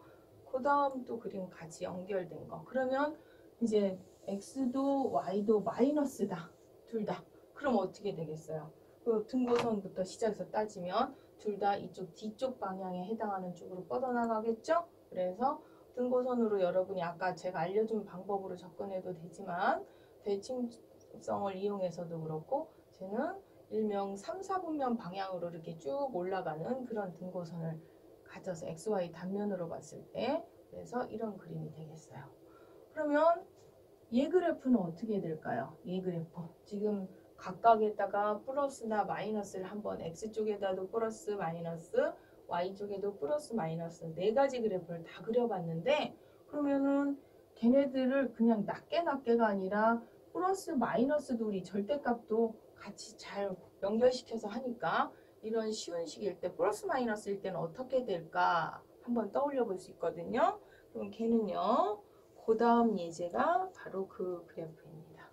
그 다음 또 그림 같이 연결된 거. 그러면 이제 x도 y도 마이너스다. 둘 다. 그럼 어떻게 되겠어요? 그 등고선부터 시작해서 따지면 둘 다 이쪽 뒤쪽 방향에 해당하는 쪽으로 뻗어나가겠죠? 그래서 등고선으로 여러분이 아까 제가 알려준 방법으로 접근해도 되지만 대칭성을 이용해서도 그렇고 쟤는 일명 3, 4분면 방향으로 이렇게 쭉 올라가는 그런 등고선을 가져서 XY 단면으로 봤을 때 그래서 이런 그림이 되겠어요. 그러면 얘 그래프는 어떻게 될까요? 얘 그래프 지금 각각에다가 플러스나 마이너스를 한번 X쪽에다도 플러스 마이너스 Y쪽에도 플러스 마이너스 네 가지 그래프를 다 그려봤는데 그러면은 걔네들을 그냥 낮게가 아니라 플러스 마이너스도 우리 절대값도 같이 잘 연결시켜서 하니까 이런 쉬운 식일 때 플러스 마이너스일 때는 어떻게 될까 한번 떠올려 볼 수 있거든요. 그럼 걔는요. 그 다음 예제가 바로 그 그래프입니다.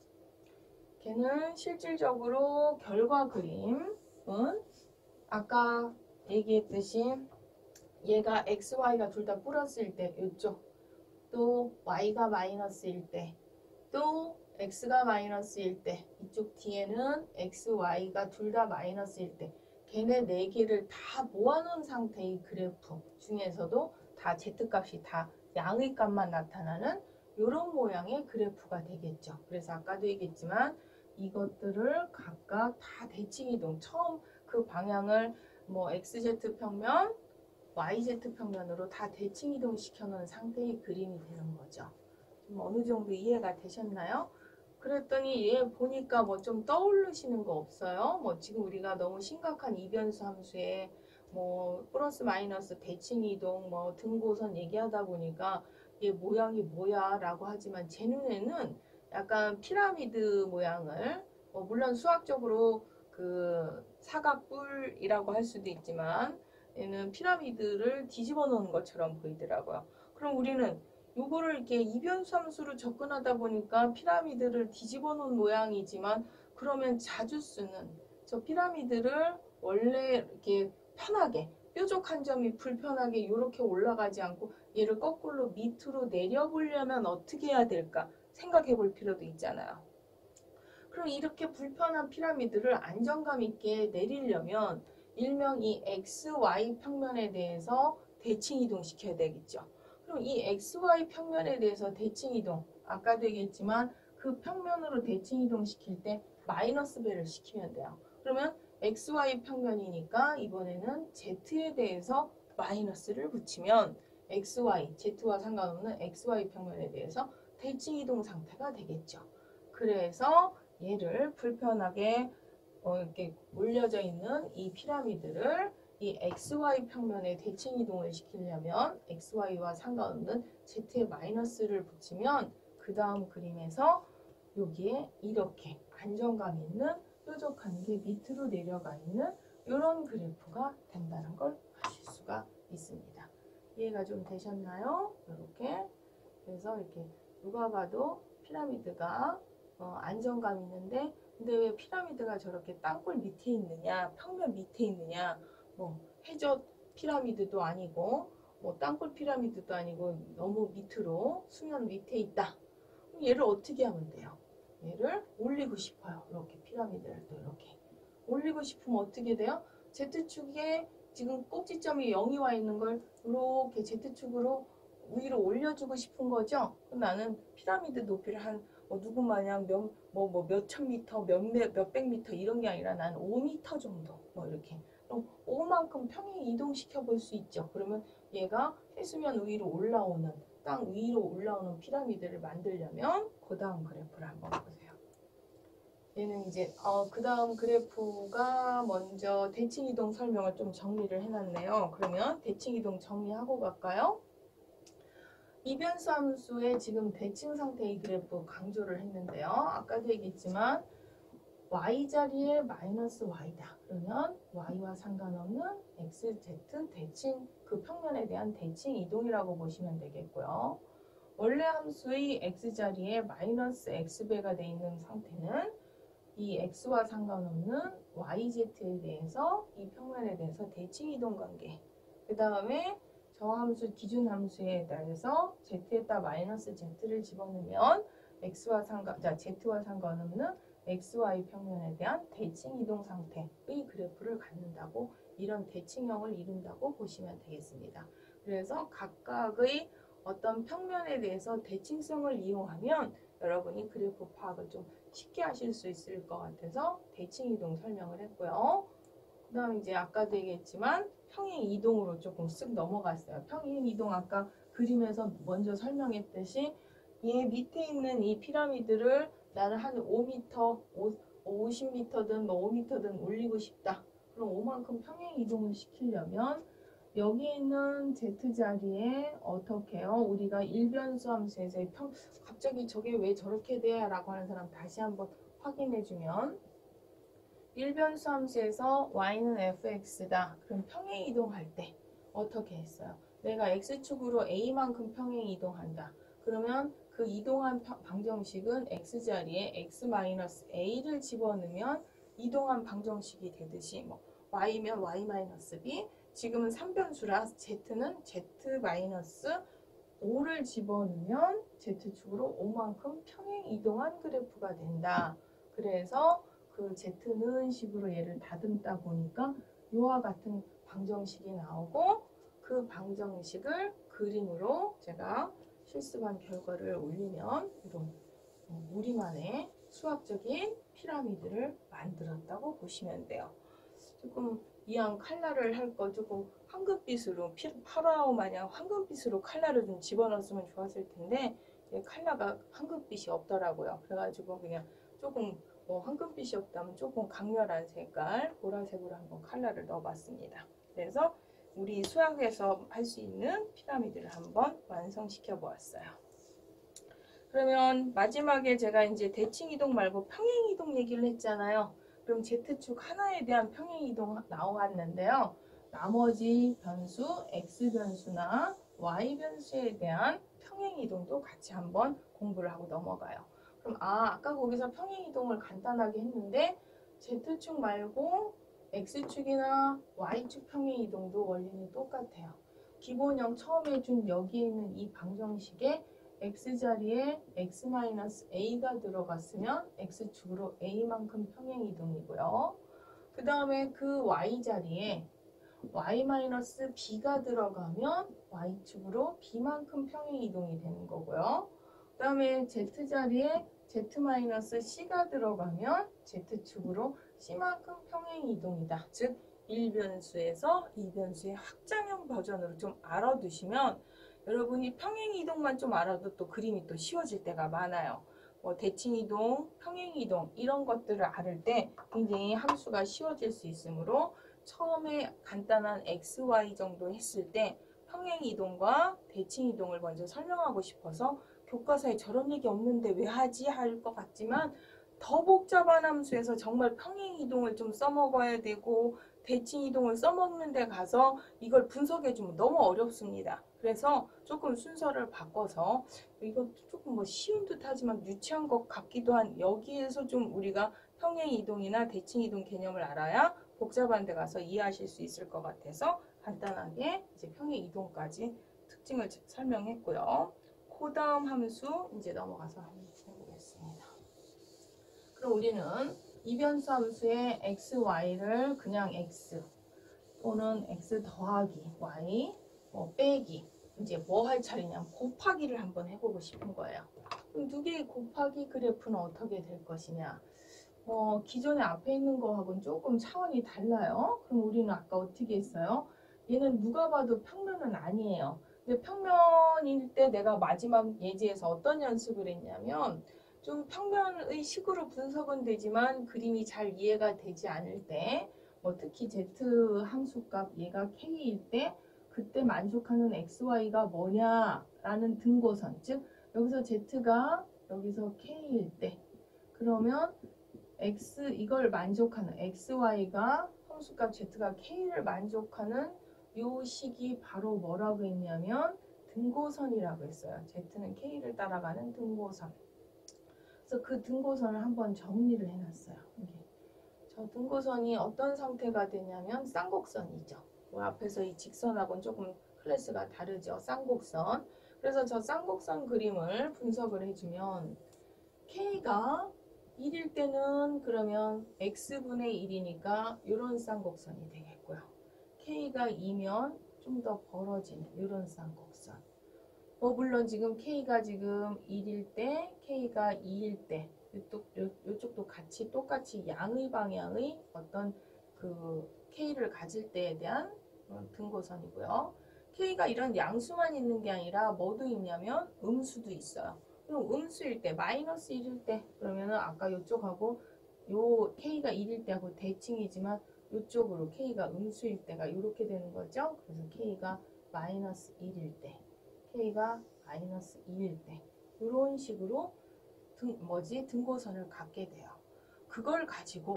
걔는 실질적으로 결과 그림은 아까 얘기했듯이 얘가 x, y가 둘 다 플러스일 때 이쪽, 또 y가 마이너스일 때, 또 x가 마이너스일 때, 이쪽 뒤에는 x, y가 둘 다 마이너스일 때, 걔네 네 개를 다 모아놓은 상태의 그래프 중에서도 다 z값이 다 양의 값만 나타나는 이런 모양의 그래프가 되겠죠. 그래서 아까도 얘기했지만 이것들을 각각 다 대칭이동, 처음 그 방향을 뭐 xz 평면, YZ 평면으로 다 대칭 이동시켜 놓은 상태의 그림이 되는 거죠. 좀 어느 정도 이해가 되셨나요? 그랬더니 얘 보니까 뭐 좀 떠오르시는 거 없어요? 뭐 지금 우리가 너무 심각한 이변수 함수에 뭐 플러스 마이너스 대칭 이동 뭐 등고선 얘기하다 보니까 얘 모양이 뭐야 라고 하지만 제 눈에는 약간 피라미드 모양을 뭐 물론 수학적으로 그 사각뿔이라고 할 수도 있지만 얘는 피라미드를 뒤집어 놓은 것처럼 보이더라고요. 그럼 우리는 요거를 이렇게 이변수 함수로 접근하다 보니까 피라미드를 뒤집어 놓은 모양이지만 그러면 자주 쓰는 저 피라미드를 원래 이렇게 편하게 뾰족한 점이 불편하게 이렇게 올라가지 않고 얘를 거꾸로 밑으로 내려보려면 어떻게 해야 될까 생각해 볼 필요도 있잖아요. 그럼 이렇게 불편한 피라미드를 안정감 있게 내리려면 일명 이 XY 평면에 대해서 대칭 이동시켜야 되겠죠. 그럼 이 XY 평면에 대해서 대칭 이동, 아까도 얘기했지만 그 평면으로 대칭 이동시킬 때 마이너스 배를 시키면 돼요. 그러면 XY 평면이니까 이번에는 Z에 대해서 마이너스를 붙이면 XY, Z와 상관없는 XY 평면에 대해서 대칭 이동 상태가 되겠죠. 그래서 얘를 불편하게 이렇게 올려져 있는 이 피라미드를 이 XY 평면에 대칭 이동을 시키려면 XY와 상관없는 Z에 마이너스를 붙이면 그 다음 그림에서 여기에 이렇게 안정감 있는 뾰족한 게 밑으로 내려가 있는 이런 그래프가 된다는 걸 아실 수가 있습니다. 이해가 좀 되셨나요? 이렇게 그래서 이렇게 누가 봐도 피라미드가 안정감 있는데 근데 왜 피라미드가 저렇게 땅굴 밑에 있느냐 평면 밑에 있느냐 뭐 해저 피라미드도 아니고 뭐 땅굴 피라미드도 아니고 너무 밑으로 수면 밑에 있다. 그럼 얘를 어떻게 하면 돼요? 얘를 올리고 싶어요. 이렇게 피라미드를 또 이렇게 올리고 싶으면 어떻게 돼요? Z축에 지금 꼭지점이 0이 와 있는 걸 이렇게 Z축으로 위로 올려주고 싶은 거죠. 그럼 나는 피라미드 높이를 한 누구 마냥 몇천 미터, 몇백 미터 이런 게 아니라 난 5미터 정도 뭐 이렇게 5만큼 평행 이동시켜 볼 수 있죠. 그러면 얘가 해수면 위로 올라오는 땅 위로 올라오는 피라미드를 만들려면 그 다음 그래프를 한번 보세요. 얘는 이제 그 다음 그래프가 먼저 대칭이동 설명을 좀 정리를 해놨네요. 그러면 대칭이동 정리하고 갈까요? 이변수 함수의 지금 대칭 상태의 그래프 강조를 했는데요. 아까도 얘기했지만 y자리에 마이너스 y다. 그러면 y와 상관없는 x, z 대칭 그 평면에 대한 대칭 이동이라고 보시면 되겠고요. 원래 함수의 x자리에 마이너스 x배가 되어 있는 상태는 이 x와 상관없는 yz에 대해서 이 평면에 대해서 대칭 이동 관계 그 다음에 저 함수 기준 함수에 대해서 z에다 마이너스 z를 집어넣으면 z와 상관없는 xy 평면에 대한 대칭 이동 상태의 그래프를 갖는다고 이런 대칭형을 이룬다고 보시면 되겠습니다. 그래서 각각의 어떤 평면에 대해서 대칭성을 이용하면 여러분이 그래프 파악을 좀 쉽게 하실 수 있을 것 같아서 대칭 이동 설명을 했고요. 그 다음 이제 아까도 얘기했지만 평행 이동으로 조금 쓱 넘어갔어요. 평행 이동 아까 그림에서 먼저 설명했듯이 얘 밑에 있는 이 피라미드를 나는 한 5m, 50m든 뭐 5m든 올리고 싶다. 그럼 5만큼 평행 이동을 시키려면 여기 있는 z 자리에 어떻게 해요? 우리가 일변수 함수에서 갑자기 저게 왜 저렇게 돼? 라고 하는 사람 다시 한번 확인해 주면 일변수 함수에서 y는 fx다. 그럼 평행 이동할 때 어떻게 했어요? 내가 x축으로 a만큼 평행 이동한다. 그러면 그 이동한 방정식은 x자리에 x-a를 집어넣으면 이동한 방정식이 되듯이 뭐 y면 y-b, 지금은 3변수라 z는 z-5를 집어넣으면 z축으로 5만큼 평행 이동한 그래프가 된다. 그래서 그 z는 식으로 얘를 다듬다 보니까 이와 같은 방정식이 나오고 그 방정식을 그림으로 제가 실습한 결과를 올리면 이런 우리만의 수학적인 피라미드를 만들었다고 보시면 돼요. 조금 이왕 칼라를 할 거 조금 황금빛으로 파라오 마냥 황금빛으로 칼라를 좀 집어넣었으면 좋았을 텐데 칼라가 황금빛이 없더라고요. 그래가지고 그냥 조금 뭐 황금빛이 없다면 조금 강렬한 색깔 보라색으로 한번 칼라를 넣어봤습니다. 그래서 우리 수학에서 할 수 있는 피라미드를 한번 완성시켜 보았어요. 그러면 마지막에 제가 이제 대칭 이동 말고 평행 이동 얘기를 했잖아요. 그럼 Z축 하나에 대한 평행 이동 나왔는데요. 나머지 변수, X 변수나 Y 변수에 대한 평행 이동도 같이 한번 공부를 하고 넘어가요. 그럼 아까 거기서 평행 이동을 간단하게 했는데 Z축 말고 X축이나 Y축 평행 이동도 원리는 똑같아요. 기본형 처음에 준 여기에 있는 이 방정식에 x자리에 x-a가 들어갔으면 x축으로 a만큼 평행 이동이고요. 그 다음에 그 y자리에 y-b가 들어가면 y축으로 b만큼 평행 이동이 되는 거고요. 그 다음에 z자리에 z-c가 들어가면 z축으로 c만큼 평행 이동이다. 즉 1변수에서 2변수의 확장형 버전으로 좀 알아두시면 여러분이 평행 이동만 좀 알아도 또 그림이 또 쉬워질 때가 많아요. 뭐 대칭 이동, 평행 이동 이런 것들을 알을 때 굉장히 함수가 쉬워질 수 있으므로 처음에 간단한 x, y 정도 했을 때 평행 이동과 대칭 이동을 먼저 설명하고 싶어서 교과서에 저런 얘기 없는데 왜 하지? 할 것 같지만 더 복잡한 함수에서 정말 평행 이동을 좀 써먹어야 되고 대칭 이동을 써먹는 데 가서 이걸 분석해주면 너무 어렵습니다. 그래서 조금 순서를 바꿔서 이거 조금 뭐 쉬운 듯 하지만 유치한 것 같기도 한 여기에서 좀 우리가 평행 이동이나 대칭 이동 개념을 알아야 복잡한 데 가서 이해하실 수 있을 것 같아서 간단하게 이제 평행 이동까지 특징을 설명했고요. 그 다음 함수 이제 넘어가서 한번 해보겠습니다. 그럼 우리는 이변수 함수의 x, y를 그냥 x 또는 x 더하기 y 빼기 이제 뭐 할 차례냐 곱하기를 한번 해보고 싶은 거예요. 그럼 두 개의 곱하기 그래프는 어떻게 될 것이냐 기존에 앞에 있는 거하고는 조금 차원이 달라요. 그럼 우리는 아까 어떻게 했어요? 얘는 누가 봐도 평면은 아니에요. 근데 평면일 때 내가 마지막 예제에서 어떤 연습을 했냐면 좀 평면의 식으로 분석은 되지만 그림이 잘 이해가 되지 않을 때 특히 z 함수값 얘가 k일 때 그때 만족하는 xy가 뭐냐라는 등고선 즉 여기서 z가 여기서 k일 때 그러면 x 이걸 만족하는 xy가 함수값 z가 k를 만족하는 요 식이 바로 뭐라고 했냐면 등고선이라고 했어요. z는 k를 따라가는 등고선. 그래서 그 등고선을 한번 정리를 해놨어요. 저 등고선이 어떤 상태가 되냐면 쌍곡선이죠. 앞에서 이 직선하고는 조금 클래스가 다르죠. 쌍곡선. 그래서 저 쌍곡선 그림을 분석을 해주면 k가 1일 때는 그러면 x분의 1이니까 이런 쌍곡선이 되겠고요. k가 2면 좀 더 벌어진 이런 쌍곡선. 물론 지금 k가 지금 1일 때, k가 2일 때 이쪽도 같이 똑같이 양의 방향의 어떤 그 k를 가질 때에 대한 등고선이고요. k가 이런 양수만 있는 게 아니라 뭐도 있냐면 음수도 있어요. 그럼 음수일 때, 마이너스 1일 때 그러면은 아까 이쪽하고 요 k가 1일 때하고 대칭이지만 이쪽으로 K가 음수일 때가 이렇게 되는 거죠. 그래서 K가 마이너스 1일 때, K가 마이너스 2일 때 이런 식으로 등고선을 갖게 돼요. 그걸 가지고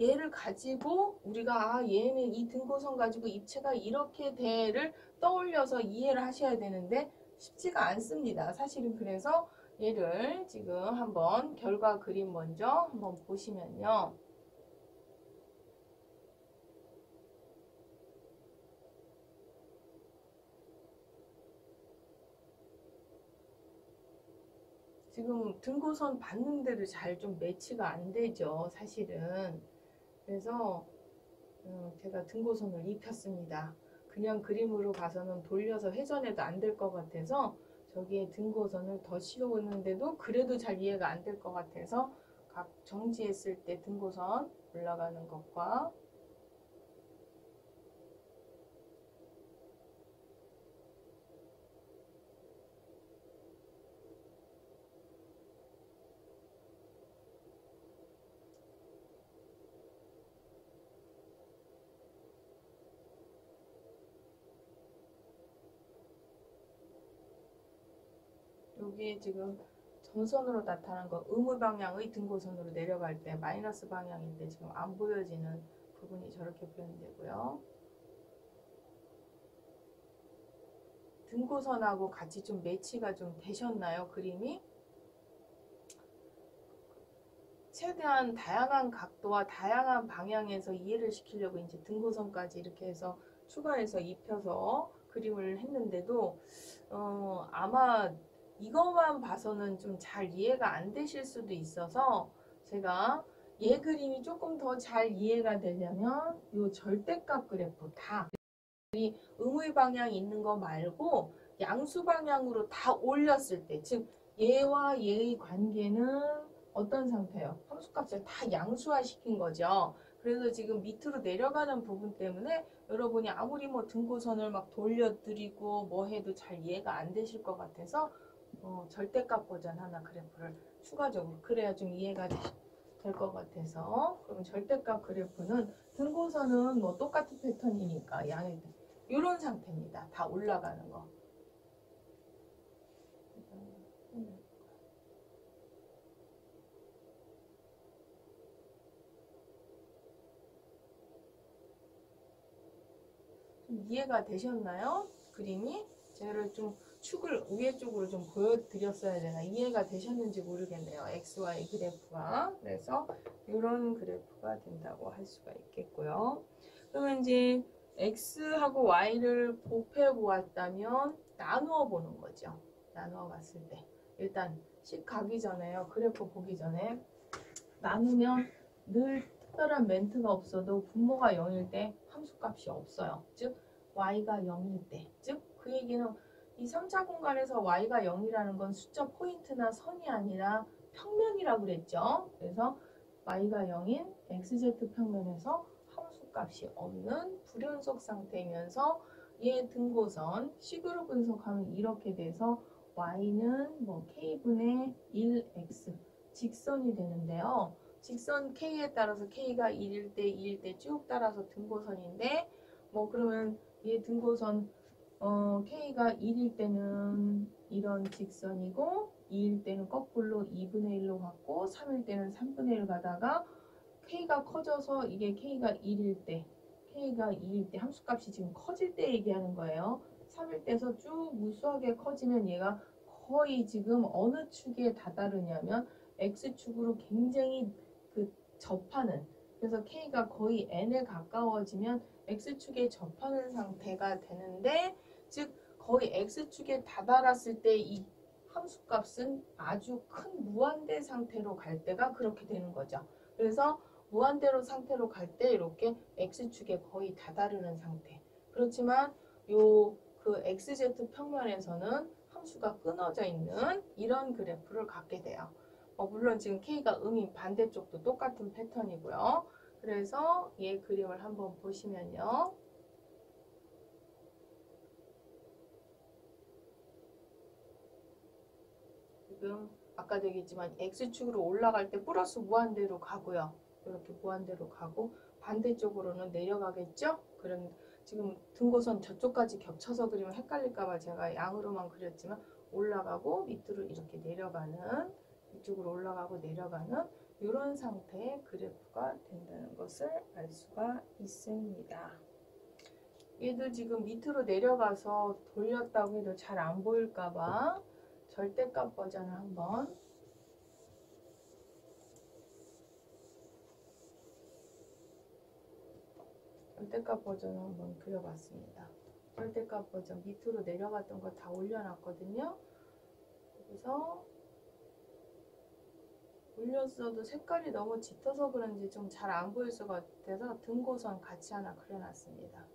얘를 가지고 우리가 얘는 이 등고선 가지고 입체가 이렇게 돼를 떠올려서 이해를 하셔야 되는데 쉽지가 않습니다. 사실은. 그래서 얘를 지금 한번 결과 그림 먼저 한번 보시면요. 지금 등고선 봤는데도 잘 좀 매치가 안 되죠, 사실은. 그래서 제가 등고선을 입혔습니다. 그냥 그림으로 봐서는 돌려서 회전해도 안 될 것 같아서 저기에 등고선을 더 씌워놓는데도 그래도 잘 이해가 안 될 것 같아서 각 정지했을 때 등고선 올라가는 것과 여기에 지금 전선으로 나타난 거 의무 방향의 등고선으로 내려갈 때 마이너스 방향인데 지금 안 보여지는 부분이 저렇게 표현되고요. 등고선하고 같이 좀 매치가 좀 되셨나요? 그림이? 최대한 다양한 각도와 다양한 방향에서 이해를 시키려고 이제 등고선까지 이렇게 해서 추가해서 입혀서 그림을 했는데도 아마 이것만 봐서는 좀 잘 이해가 안 되실 수도 있어서 제가 얘 그림이 조금 더 잘 이해가 되려면 이 절대값 그래프 다 음의 방향이 있는 거 말고 양수 방향으로 다 올렸을 때, 즉 얘와 얘의 관계는 어떤 상태예요? 함수값을 다 양수화 시킨 거죠. 그래서 지금 밑으로 내려가는 부분 때문에 여러분이 아무리 뭐 등고선을 막 돌려드리고 뭐 해도 잘 이해가 안 되실 것 같아서 절대값 버전 하나 그래프를 추가적으로 그래야 좀 이해가 될 것 같아서. 그럼 절대값 그래프는 등고선은 뭐 똑같은 패턴이니까 양의 이런 상태입니다. 다 올라가는 거. 좀 이해가 되셨나요? 그림이? 제가 좀 축을 위에 쪽으로 좀 보여드렸어야 되나 이해가 되셨는지 모르겠네요. XY 그래프가. 그래서 이런 그래프가 된다고 할 수가 있겠고요. 그러면 이제 X하고 Y를 곱해 보았다면 나누어 보는 거죠. 나누어 봤을 때. 일단 식 가기 전에요. 그래프 보기 전에 나누면 늘 특별한 멘트가 없어도 분모가 0일 때 함수값이 없어요. 즉 y가 0일 때. 즉 그 얘기는 이 3차 공간에서 y가 0이라는 건 숫자 포인트나 선이 아니라 평면이라고 그랬죠. 그래서 y가 0인 xz 평면에서 함수값이 없는 불연속 상태이면서 얘 등고선 식으로 분석하면 이렇게 돼서 y는 뭐 k분의 1x 직선이 되는데요. 직선 K에 따라서 K가 1일 때, 2일 때 쭉 따라서 등고선인데 뭐 그러면 이 등고선 K가 1일 때는 이런 직선이고 2일 때는 거꾸로 2분의 1로 갔고 3일 때는 3분의 1 가다가 K가 커져서 이게 K가 1일 때, K가 2일 때 함수값이 지금 커질 때 얘기하는 거예요. 3일 때서 쭉 무수하게 커지면 얘가 거의 지금 어느 축에 다다르냐면 X축으로 굉장히 접하는, 그래서 K가 거의 N에 가까워지면 X축에 접하는 상태가 되는데, 즉 거의 X축에 다다랐을 때 이 함수값은 아주 큰 무한대 상태로 갈 때가 그렇게 되는 거죠. 그래서 무한대로 상태로 갈 때 이렇게 X축에 거의 다다르는 상태. 그렇지만 그 XZ 평면에서는 함수가 끊어져 있는 이런 그래프를 갖게 돼요. 물론 지금 K가 음인 반대쪽도 똑같은 패턴이고요. 그래서 얘 그림을 한번 보시면요. 지금 아까도 얘기했지만 X축으로 올라갈 때 플러스 무한대로 가고요. 이렇게 무한대로 가고 반대쪽으로는 내려가겠죠? 그럼 지금 등고선 저쪽까지 겹쳐서 그리면 헷갈릴까봐 제가 양으로만 그렸지만 올라가고 밑으로 이렇게 내려가는, 이쪽으로 올라가고 내려가는 이런 상태의 그래프가 된다는 것을 알 수가 있습니다. 얘도 지금 밑으로 내려가서 돌렸다고 해도 잘 안 보일까봐 절대값 버전을 한번 절대값 버전을 한번 그려봤습니다. 절대값 버전 밑으로 내려갔던 거 다 올려놨거든요. 그래서 올렸어도 색깔이 너무 짙어서 그런지 좀 잘 안 보일 것 같아서 등고선 같이 하나 그려놨습니다.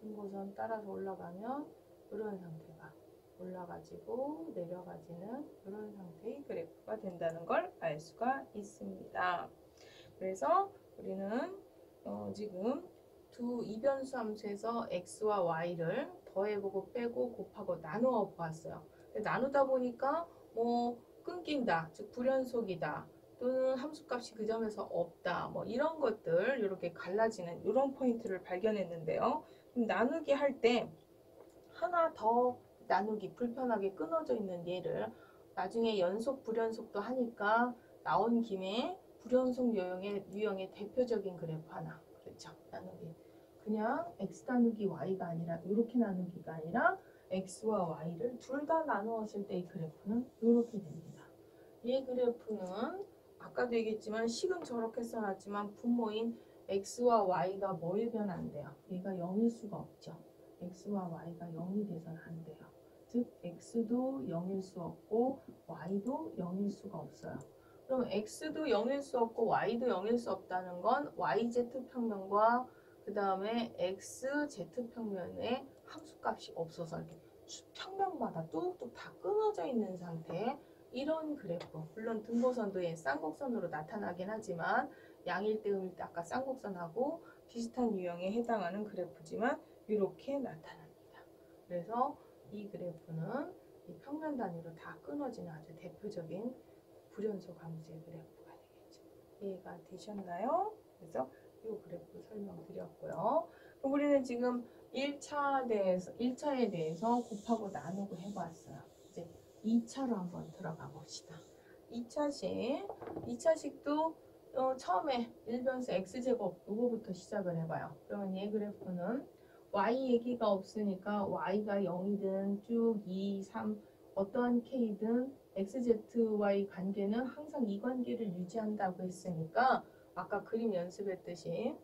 등고선 따라서 올라가면 이런 상태가 올라가지고 내려가지는 이런 상태의 그래프가 된다는 걸 알 수가 있습니다. 그래서 우리는 지금 두 이변수 함수에서 x와 y를 더해보고 빼고 곱하고 나누어 보았어요. 나누다 보니까 뭐 끊긴다, 즉 불연속이다, 또는 함수값이 그 점에서 없다, 뭐 이런 것들 이렇게 갈라지는 이런 포인트를 발견했는데요. 그럼 나누기 할 때 하나 더 나누기 불편하게 끊어져 있는 얘를 나중에 연속 불연속도 하니까 나온 김에 불연속 유형의 대표적인 그래프 하나, 그렇죠? 나누기 그냥 x 나누기 y가 아니라 이렇게 나누기가 아니라 x와 y를 둘 다 나누었을 때의 그래프는 이렇게 됩니다. 이 그래프는 아까도 얘기했지만 식은 저렇게 써놨지만 분모인 x와 y가 뭐이면 안 돼요? 얘가 0일 수가 없죠. x와 y가 0이 돼서는 안 돼요. 즉 x도 0일 수 없고 y도 0일 수가 없어요. 그럼 x도 0일 수 없고 y도 0일 수 없다는 건 yz평면과 그 다음에 xz평면에 함수값이 없어서 이렇게 평면마다 뚝뚝 다 끊어져 있는 상태에 이런 그래프, 물론 등고선도 쌍곡선으로 나타나긴 하지만 양일 때 음일 때 아까 쌍곡선하고 비슷한 유형에 해당하는 그래프지만 이렇게 나타납니다. 그래서 이 그래프는 이 평면 단위로 다 끊어지는 아주 대표적인 불연속 함수의 그래프가 되겠죠. 이해가 되셨나요? 그래서 이 그래프 설명드렸고요. 그럼 우리는 지금 1차에 대해서 곱하고 나누고 해봤어요. 이제 2차로 한번 들어가 봅시다. 2차식도 처음에 일변수 x제곱 이거부터 시작을 해봐요. 그러면 얘 그래프는 y 얘기가 없으니까 y가 0이든 쭉 2, 3 어떠한 k든 xzy 관계는 항상 이 관계를 유지한다고 했으니까 아까 그림 연습했듯이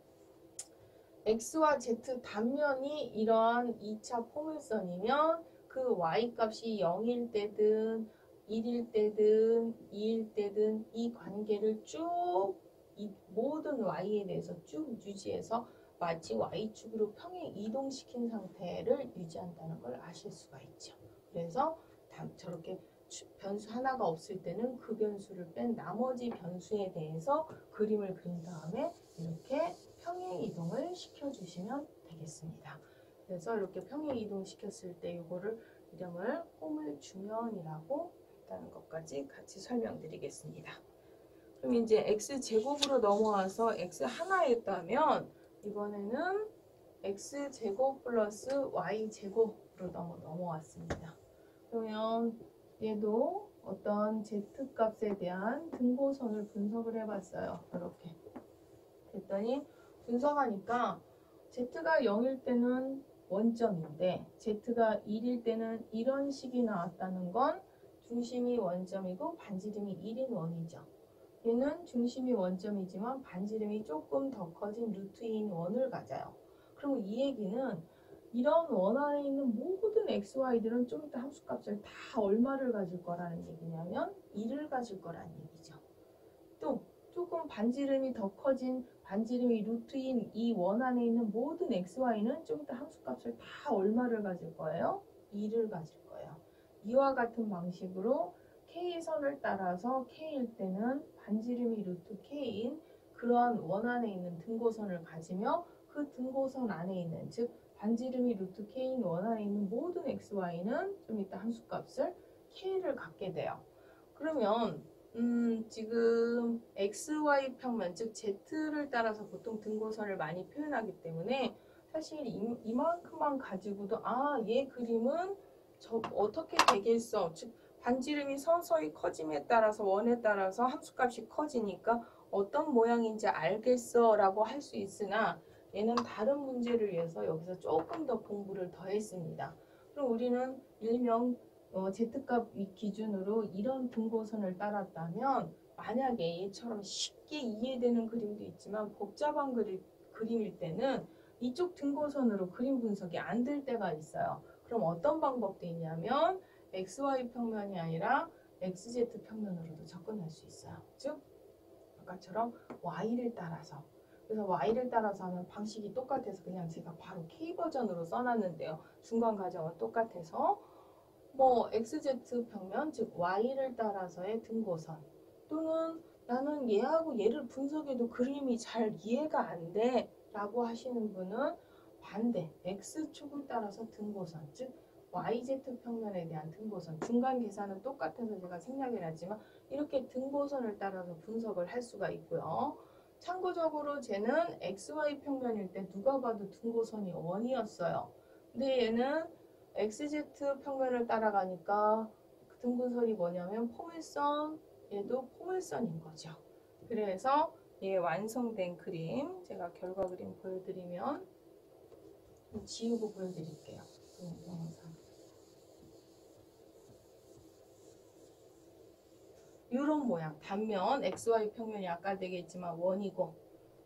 x와 z 단면이 이러한 2차 포물선이면 그 y값이 0일 때든 1일 때든 2일 때든 이 관계를 쭉 이 모든 y에 대해서 쭉 유지해서 마치 y축으로 평행 이동시킨 상태를 유지한다는 걸 아실 수가 있죠. 그래서 저렇게 변수 하나가 없을 때는 그 변수를 뺀 나머지 변수에 대해서 그림을 그린 다음에 이렇게 평행 이동을 시켜주시면 되겠습니다. 그래서 이렇게 평행 이동 시켰을 때 이거를 이름을 포물주면이라고 했다는 것까지 같이 설명드리겠습니다. 그럼 이제 x제곱으로 넘어와서 x 하나였다면 이번에는 x제곱 플러스 y제곱으로 넘어왔습니다. 그러면 얘도 어떤 z값에 대한 등고선을 분석을 해봤어요. 이렇게 됐더니 분석하니까 z가 0일 때는 원점인데 z가 1일 때는 이런 식이 나왔다는 건 중심이 원점이고 반지름이 1인 원이죠. 얘는 중심이 원점이지만 반지름이 조금 더 커진 루트 2인 원을 가져요. 그럼 이 얘기는 이런 원 안에 있는 모든 xy들은 좀 이따 함수값을 다 얼마를 가질 거라는 얘기냐면 1을 가질 거라는 얘기죠. 또 조금 반지름이 더 커진 반지름이 루트인 이 원 안에 있는 모든 xy는 좀 이따 함수값을 다 얼마를 가질 거예요? 2를 가질 거예요. 이와 같은 방식으로 k선을 따라서 k일 때는 반지름이 루트 k인 그러한 원 안에 있는 등고선을 가지며 그 등고선 안에 있는 즉 반지름이 루트 k인 원 안에 있는 모든 xy는 좀 이따 함수값을 k를 갖게 돼요. 그러면 지금 XY 평면, 즉 Z를 따라서 보통 등고선을 많이 표현하기 때문에 사실 이만큼만 가지고도 얘 그림은 어떻게 되겠어. 즉 반지름이 서서히 커짐에 따라서 원에 따라서 함수값이 커지니까 어떤 모양인지 알겠어 라고 할 수 있으나 얘는 다른 문제를 위해서 여기서 조금 더 공부를 더 했습니다. 그럼 우리는 일명 Z값 기준으로 이런 등고선을 따랐다면 만약에 얘처럼 쉽게 이해되는 그림도 있지만 복잡한 그림일 때는 이쪽 등고선으로 그림 분석이 안 될 때가 있어요. 그럼 어떤 방법도 있냐면 XY 평면이 아니라 XZ 평면으로도 접근할 수 있어요. 즉 아까처럼 Y를 따라서. 그래서 Y를 따라서 하면 방식이 똑같아서 그냥 제가 바로 K버전으로 써놨는데요. 중간 과정은 똑같아서 XZ 평면, 즉 Y를 따라서의 등고선 또는 나는 얘하고 얘를 분석해도 그림이 잘 이해가 안 돼 라고 하시는 분은 반대 X축을 따라서 등고선, 즉 YZ 평면에 대한 등고선, 중간 계산은 똑같아서 제가 생략해놨지만 이렇게 등고선을 따라서 분석을 할 수가 있고요. 참고적으로 쟤는 XY 평면일 때 누가 봐도 등고선이 원이었어요. 근데 얘는 XZ 평면을 따라가니까 그 등분선이 뭐냐면 포물선, 얘도 포물선인 거죠. 그래서 얘 완성된 그림, 제가 결과 그림 보여드리면 지우고 보여드릴게요. 영상. 이런 모양, 단면 XY 평면이 아까 되겠지만 원이고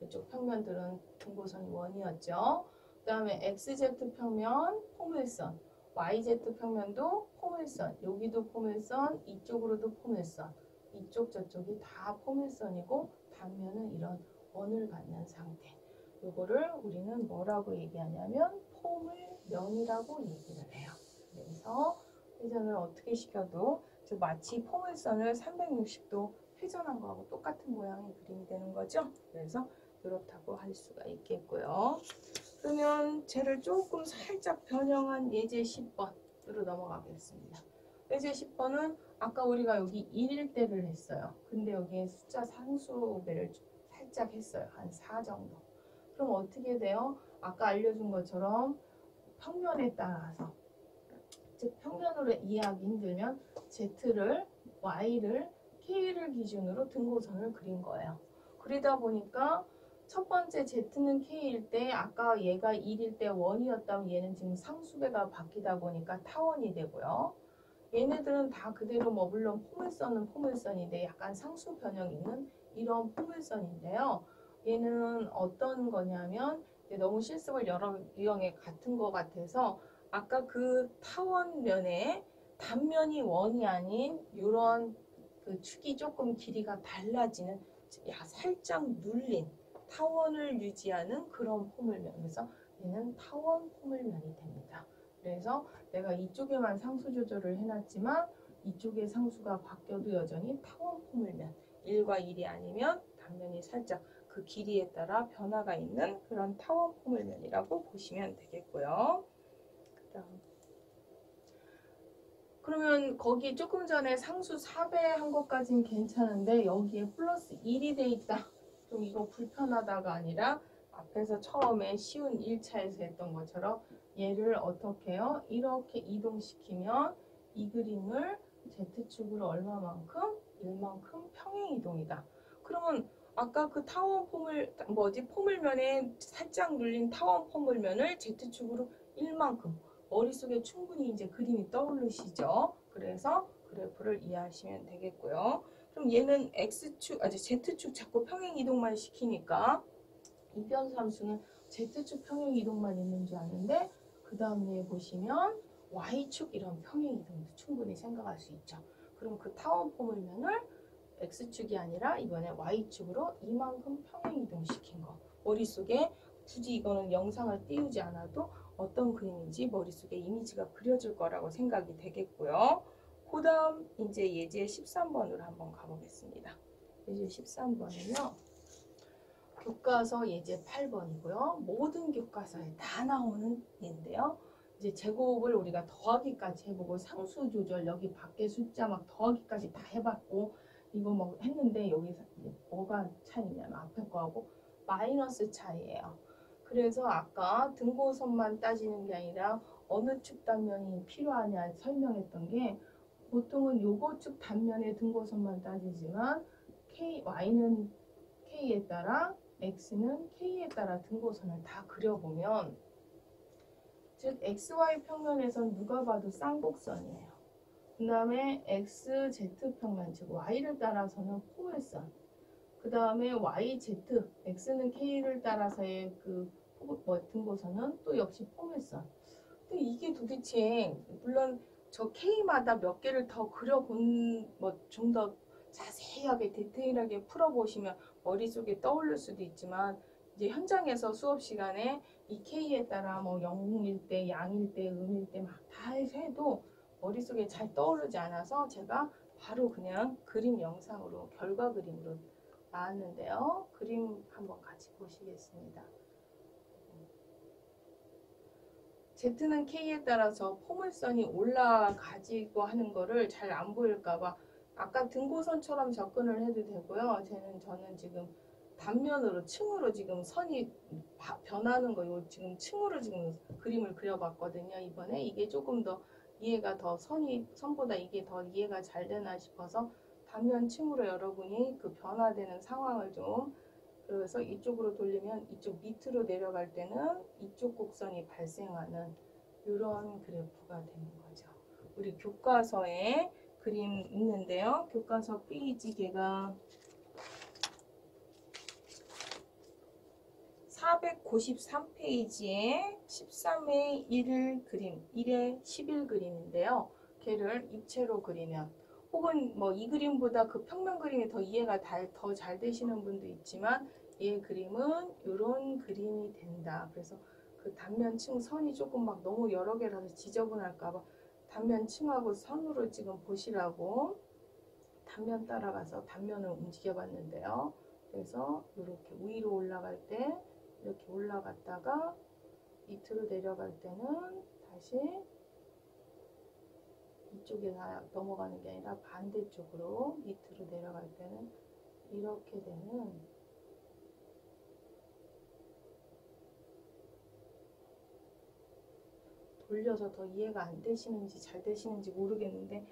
이쪽 평면들은 등고선이 원이었죠. 그 다음에 XZ 평면 포물선, YZ 평면도 포물선, 여기도 포물선, 이쪽으로도 포물선, 이쪽 저쪽이 다 포물선이고 단면은 이런 원을 갖는 상태. 요거를 우리는 뭐라고 얘기하냐면 포물면이라고 얘기를 해요. 그래서 회전을 어떻게 시켜도 마치 포물선을 360도 회전한 거하고 똑같은 모양의 그림이 되는 거죠. 그래서 이렇다고 할 수가 있겠고요. 그러면 쟤를 조금 살짝 변형한 예제 10번으로 넘어가겠습니다. 예제 10번은 아까 우리가 여기 1일 때를 했어요. 근데 여기에 숫자 상수배를 살짝 했어요. 한 4 정도. 그럼 어떻게 돼요? 아까 알려준 것처럼 평면에 따라서, 즉 평면으로 이해하기 힘들면 Z를, Y를, K를 기준으로 등고선을 그린 거예요. 그리다 보니까 첫 번째 Z는 K일 때 아까 얘가 1일 때 원이었다면 얘는 지금 상수배가 바뀌다 보니까 타원이 되고요. 얘네들은 다 그대로 물론 포물선은 포물선인데 약간 상수 변형 있는 이런 포물선인데요. 얘는 어떤 거냐면 너무 실습을 여러 유형에 같은 것 같아서 아까 그 타원면에 단면이 원이 아닌 이런 그 축이 조금 길이가 달라지는 살짝 눌린 타원을 유지하는 그런 포물면. 그래서 얘는 타원 포물면이 됩니다. 그래서 내가 이쪽에만 상수 조절을 해놨지만 이쪽의 상수가 바뀌어도 여전히 타원 포물면. 1과 1이 아니면 단면이 살짝 그 길이에 따라 변화가 있는 그런 타원 포물면이라고 보시면 되겠고요. 그러면 거기 조금 전에 상수 4배 한 것까지는 괜찮은데 여기에 플러스 1이 돼 있다. 좀 이거 불편하다가 아니라 앞에서 처음에 쉬운 1차에서 했던 것처럼 얘를 어떻게 해요? 이렇게 이동시키면 이 그림을 Z축으로 얼마만큼? 1만큼 평행 이동이다. 그러면 아까 그 타원 포물면에 살짝 눌린 타원 포물면을 Z축으로 1만큼 머릿속에 충분히 이제 그림이 떠오르시죠? 그래서 그래프를 이해하시면 되겠고요. 그럼 얘는 X축, Z축 자꾸 평행 이동만 시키니까 이 변수 함수는 Z축 평행 이동만 있는 줄 아는데 그 다음에 보시면 Y축 이런 평행 이동도 충분히 생각할 수 있죠. 그럼 그 타원 포물면을 X축이 아니라 이번에 Y축으로 이만큼 평행 이동시킨 거. 머릿속에 굳이 이거는 영상을 띄우지 않아도 어떤 그림인지 머릿속에 이미지가 그려질 거라고 생각이 되겠고요. 그 다음 이제 예제 13번으로 한번 가보겠습니다. 예제 13번은요. 교과서 예제 8번이고요. 모든 교과서에 다 나오는 예인데요. 이제 제곱을 우리가 더하기까지 해보고 상수 조절 여기 밖에 숫자 막 더하기까지 다 해봤고 이거 뭐 했는데 여기서 이제 뭐가 차이냐면 앞에 거하고 마이너스 차이예요. 그래서 아까 등고선만 따지는 게 아니라 어느 축 단면이 필요하냐 설명했던 게 보통은 요거 축 단면의 등고선만 따지지만 y는 k에 따라 x는 k에 따라 등고선을 다 그려보면 즉 xy 평면에선 누가 봐도 쌍곡선이에요. 그 다음에 xz 평면 즉 y를 따라서는 포물선 그 다음에 yz x는 k를 따라서의 그 등고선은 또 역시 포물선. 근데 이게 도대체 물론 저 K마다 몇 개를 더 그려본 뭐 좀 더 자세하게 디테일하게 풀어보시면 머릿속에 떠오를 수도 있지만 이제 현장에서 수업 시간에 이 K에 따라 뭐 0일 때, 양일 때, 음일 때 막 다 해도 머릿속에 잘 떠오르지 않아서 제가 바로 그냥 그림 영상으로 결과 그림으로 나왔는데요. 그림 한번 같이 보시겠습니다. Z는 K에 따라서 포물선이 올라가지고 하는 거를 잘 안 보일까봐 아까 등고선처럼 접근을 해도 되고요. 저는 지금 단면으로 층으로 지금 선이 변하는 거 요 지금 층으로 지금 그림을 그려봤거든요. 이번에 이게 조금 더 이해가 더 선보다 이게 더 이해가 잘 되나 싶어서 단면 층으로 여러분이 그 변화되는 상황을 좀 그래서 이쪽으로 돌리면 이쪽 밑으로 내려갈 때는 이쪽 곡선이 발생하는 이런 그래프가 되는 거죠. 우리 교과서에 그림 있는데요. 교과서 페이지 개가 493페이지에 13의 1 그림, 1의 11 그림인데요. 걔를 입체로 그리면 혹은 뭐 이 그림보다 그 평면 그림이 더 이해가 더 잘 되시는 분도 있지만 이 그림은 이런 그림이 된다. 그래서 그 단면층 선이 조금 막 너무 여러 개라서 지저분할까봐 단면층하고 선으로 지금 보시라고 단면 따라가서 단면을 움직여 봤는데요. 그래서 이렇게 위로 올라갈 때 이렇게 올라갔다가 밑으로 내려갈 때는 다시 이쪽에 넘어가는 게 아니라 반대쪽으로 밑으로 내려갈 때는 이렇게 되는 돌려서 더 이해가 안 되시는지 잘 되시는지 모르겠는데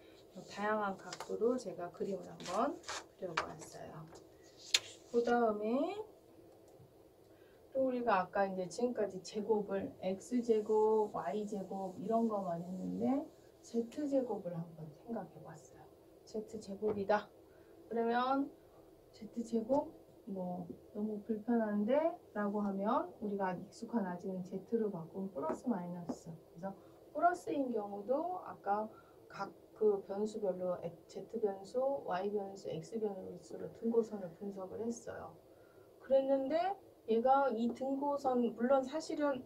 다양한 각도로 제가 그림을 한번 그려보았어요. 그 다음에 또 우리가 아까 이제 지금까지 제곱을 x제곱, y제곱 이런 거만 했는데 z제곱을 한번 생각해 봤어요. z제곱이다. 그러면 z제곱 뭐 너무 불편한데 라고 하면 우리가 익숙한 아직은 z로 바꾼 플러스 마이너스 그래서 플러스인 경우도 아까 각 그 변수별로 z변수, y변수, x변수로 등고선을 분석을 했어요. 그랬는데 얘가 이 등고선 물론 사실은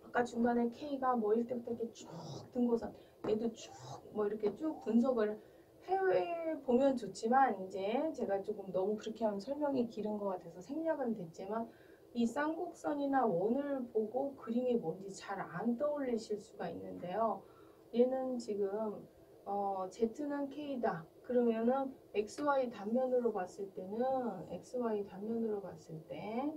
아까 중간에 K가 뭐일 때부터 이렇게 쭉 등고선 얘도 쭉 뭐 이렇게 쭉 분석을 해보면 좋지만 이제 제가 조금 너무 그렇게 하면 설명이 길은 것 같아서 생략은 됐지만 이 쌍곡선이나 원을 보고 그림이 뭔지 잘 안 떠올리실 수가 있는데요. 얘는 지금 Z는 K다. 그러면은 XY 단면으로 봤을 때는 XY 단면으로 봤을 때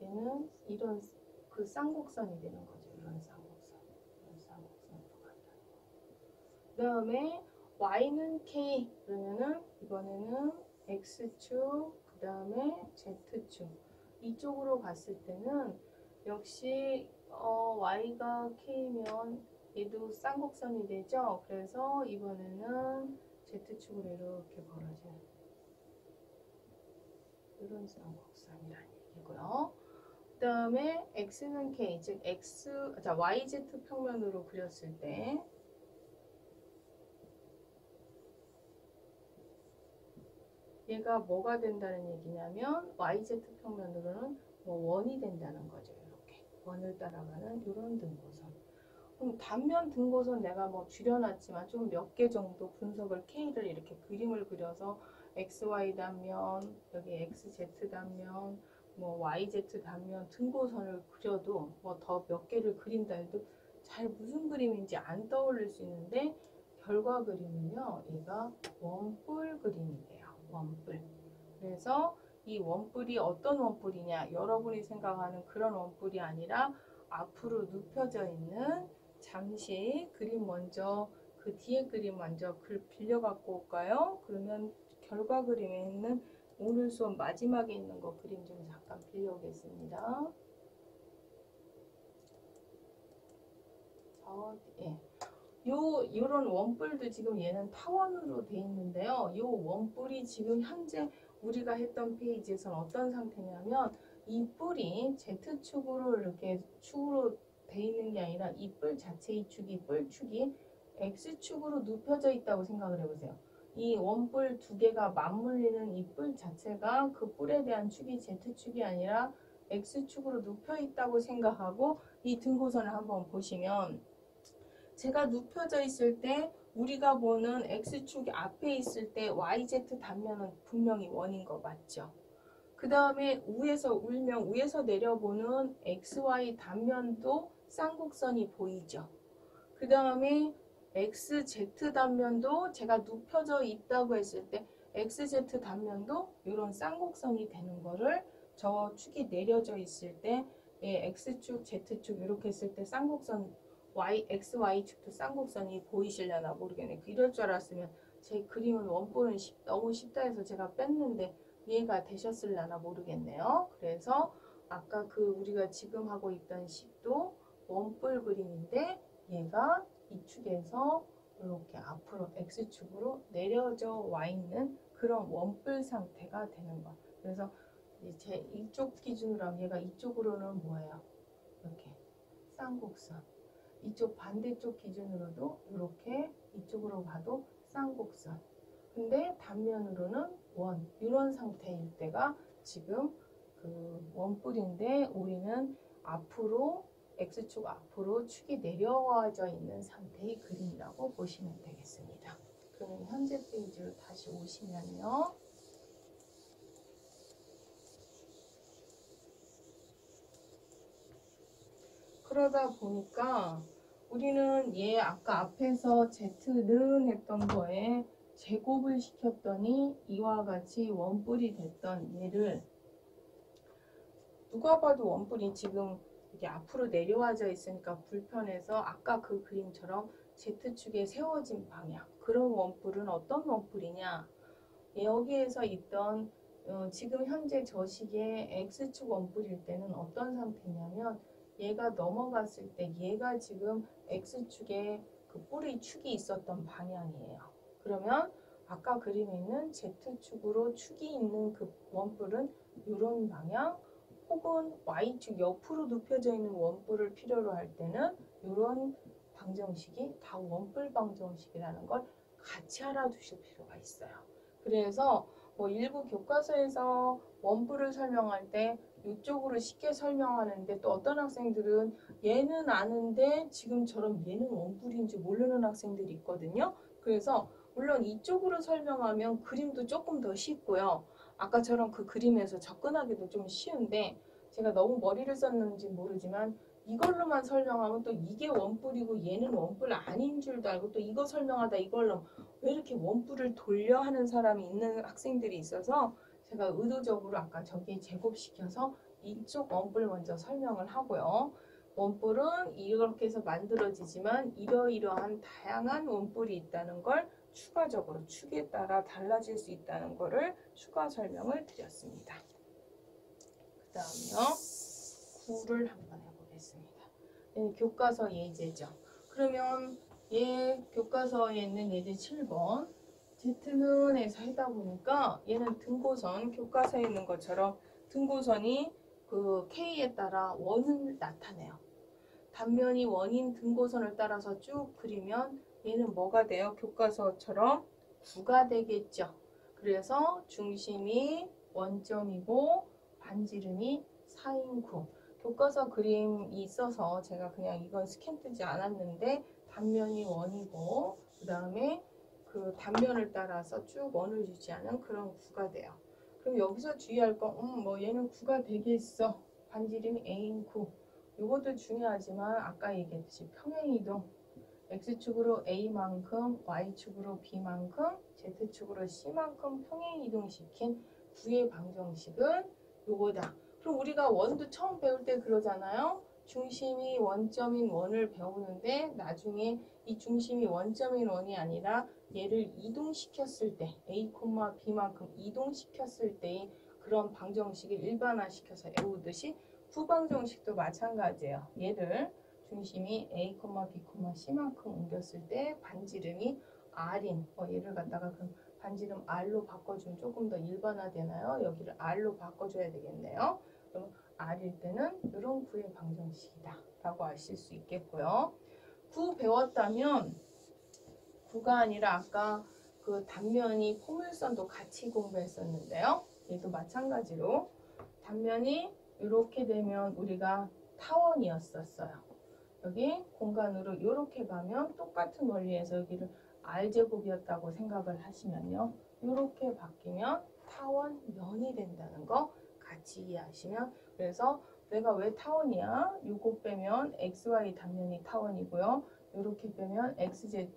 얘는 이런 그 쌍곡선이 되는 거죠. 이런 쌍곡선. 이런 쌍곡선으로 간다는 거. 그 다음에 Y는 K 그러면은 이번에는 X축 그 다음에 Z축 이쪽으로 갔을 때는 역시 Y가 K면 얘도 쌍곡선이 되죠. 그래서 이번에는 Z축으로 이렇게 벌어져요. 이런 쌍곡선이라는 얘기고요. 그 다음에 X는 K, 즉 YZ 평면으로 그렸을 때 얘가 뭐가 된다는 얘기냐면 YZ 평면으로는 뭐 원이 된다는 거죠. 이렇게 원을 따라가는 이런 등고선. 그럼 단면 등고선 내가 뭐 줄여놨지만 좀 몇 개 정도 분석을 K를 이렇게 그림을 그려서 XY 단면, 여기 XZ 단면, 뭐 YZ 단면 등고선을 그려도 뭐 더 몇 개를 그린다 해도 잘 무슨 그림인지 안 떠올릴 수 있는데 결과 그림은요, 얘가 원뿔 그림이 돼요. 원뿔. 그래서 이 원뿔이 어떤 원뿔이냐, 여러분이 생각하는 그런 원뿔이 아니라 앞으로 눕혀져 있는, 잠시 그림 먼저, 그 뒤에 그림 먼저 글 빌려 갖고 올까요? 그러면 결과 그림에 있는 오늘 수업 마지막에 있는 거 그림 좀 잠깐 빌려 오겠습니다. 예. 요런 원뿔도 지금 얘는 타원으로 돼 있는데요. 요 원뿔이 지금 현재 우리가 했던 페이지에서는 어떤 상태냐면, 이 뿔이 Z축으로 이렇게 축으로 돼 있는 게 아니라 이 뿔 자체의 축이, 뿔축이 X축으로 눕혀져 있다고 생각을 해보세요. 이 원뿔 두 개가 맞물리는 이 뿔 자체가 그 뿔에 대한 축이 Z축이 아니라 X축으로 눕혀 있다고 생각하고 이 등고선을 한번 보시면, 제가 눕혀져 있을 때 우리가 보는 X축이 앞에 있을 때 YZ 단면은 분명히 원인 거 맞죠? 그 다음에 위에서 울면 위에서 내려보는 XY 단면도 쌍곡선이 보이죠? 그 다음에 XZ 단면도 제가 눕혀져 있다고 했을 때 XZ 단면도 이런 쌍곡선이 되는 거를, 저 축이 내려져 있을 때 X축, Z축 이렇게 했을 때 쌍곡선, XY축도 쌍곡선이 보이시려나 모르겠네. 이럴 줄 알았으면 제 그림은 원뿔은 너무 쉽다 해서 제가 뺐는데 이해가 되셨을려나 모르겠네요. 그래서 아까 그 우리가 지금 하고 있던 식도 원뿔 그림인데, 얘가 이 축에서 이렇게 앞으로 X축으로 내려져 와 있는 그런 원뿔 상태가 되는 거. 그래서 제 이쪽 기준으로 하면 얘가 이쪽으로는 뭐예요? 이렇게 쌍곡선. 이쪽 반대쪽 기준으로도 이렇게 이쪽으로 봐도 쌍곡선. 근데 단면으로는 원. 이런 상태일 때가 지금 그 원뿔인데, 우리는 앞으로 X축 앞으로 축이 내려와져 있는 상태의 그림이라고 보시면 되겠습니다. 그러면 현재 페이지로 다시 오시면요. 그러다 보니까 우리는 얘 아까 앞에서 Z는 했던 거에 제곱을 시켰더니 이와 같이 원뿔이 됐던 얘를, 누가 봐도 원뿔이 지금 이게 앞으로 내려와져 있으니까 불편해서 아까 그 그림처럼 Z축에 세워진 방향, 그런 원뿔은 어떤 원뿔이냐, 여기에서 있던 지금 현재 저 식의 X축 원뿔일 때는 어떤 상태냐면, 얘가 넘어갔을 때 얘가 지금 X축에 그 뿔의 축이 있었던 방향이에요. 그러면 아까 그림에 있는 Z축으로 축이 있는 그 원뿔은 이런 방향, 혹은 Y축 옆으로 눕혀져 있는 원뿔을 필요로 할 때는 이런 방정식이 다 원뿔 방정식이라는 걸 같이 알아두실 필요가 있어요. 그래서 뭐 일부 교과서에서 원뿔을 설명할 때 이쪽으로 쉽게 설명하는데, 또 어떤 학생들은 얘는 아는데 지금처럼 얘는 원뿔인지 모르는 학생들이 있거든요. 그래서 물론 이쪽으로 설명하면 그림도 조금 더 쉽고요. 아까처럼 그 그림에서 접근하기도 좀 쉬운데, 제가 너무 머리를 썼는지 모르지만 이걸로만 설명하면 또 이게 원뿔이고 얘는 원뿔 아닌 줄도 알고, 또 이거 설명하다 이걸로 왜 이렇게 원뿔을 돌려 하는 사람이 있는 학생들이 있어서, 제가 의도적으로 아까 저기에 제곱시켜서 이쪽 원뿔 먼저 설명을 하고요. 원뿔은 이렇게 해서 만들어지지만 이러이러한 다양한 원뿔이 있다는 걸 추가적으로 축에 따라 달라질 수 있다는 것을 추가 설명을 드렸습니다. 그 다음요. 9를 한번 해보겠습니다. 교과서 예제죠. 그러면 교과서에 있는 예제 7번 Z는 해서 하다 보니까 얘는 등고선, 교과서에 있는 것처럼 등고선이 그 K에 따라 원을 나타내요. 단면이 원인 등고선을 따라서 쭉 그리면 얘는 뭐가 돼요? 교과서처럼 9가 되겠죠. 그래서 중심이 원점이고 반지름이 4인 9. 교과서 그림이 있어서 제가 그냥 이건 스캔 뜨지 않았는데, 단면이 원이고 그 다음에 그 단면을 따라서 쭉 원을 유지하는 그런 9가 돼요. 그럼 여기서 주의할 건 뭐 얘는 9가 되겠어. 반지름이 A인 9. 이것도 중요하지만 아까 얘기했듯이 평행이동, X축으로 A만큼, Y축으로 B만큼, Z축으로 C만큼 평행 이동시킨 구의 방정식은 요거다. 그럼 우리가 원도 처음 배울 때 그러잖아요. 중심이 원점인 원을 배우는데 나중에 이 중심이 원점인 원이 아니라 얘를 이동시켰을 때 A, B만큼 이동시켰을 때의 그런 방정식을 일반화시켜서 외우듯이 구방정식도 마찬가지예요. 얘를 중심이 A, B, C만큼 옮겼을 때 반지름이 R인 얘를 갖다가 그럼 반지름 R로 바꿔주면 조금 더 일반화되나요? 여기를 R로 바꿔줘야 되겠네요. 그럼 R일 때는 이런 구의 방정식이다 라고 아실 수 있겠고요. 구 배웠다면 구가 아니라 아까 그 단면이 포물선도 같이 공부했었는데요. 얘도 마찬가지로 단면이 이렇게 되면 우리가 타원이었었어요. 여기 공간으로 이렇게 가면 똑같은 원리에서 여기를 R제곱이었다고 생각을 하시면요. 이렇게 바뀌면 타원면이 된다는 거 같이 이해하시면 그래서 내가 왜 타원이야? 요거 빼면 XY 단면이 타원이고요. 이렇게 빼면 XZ,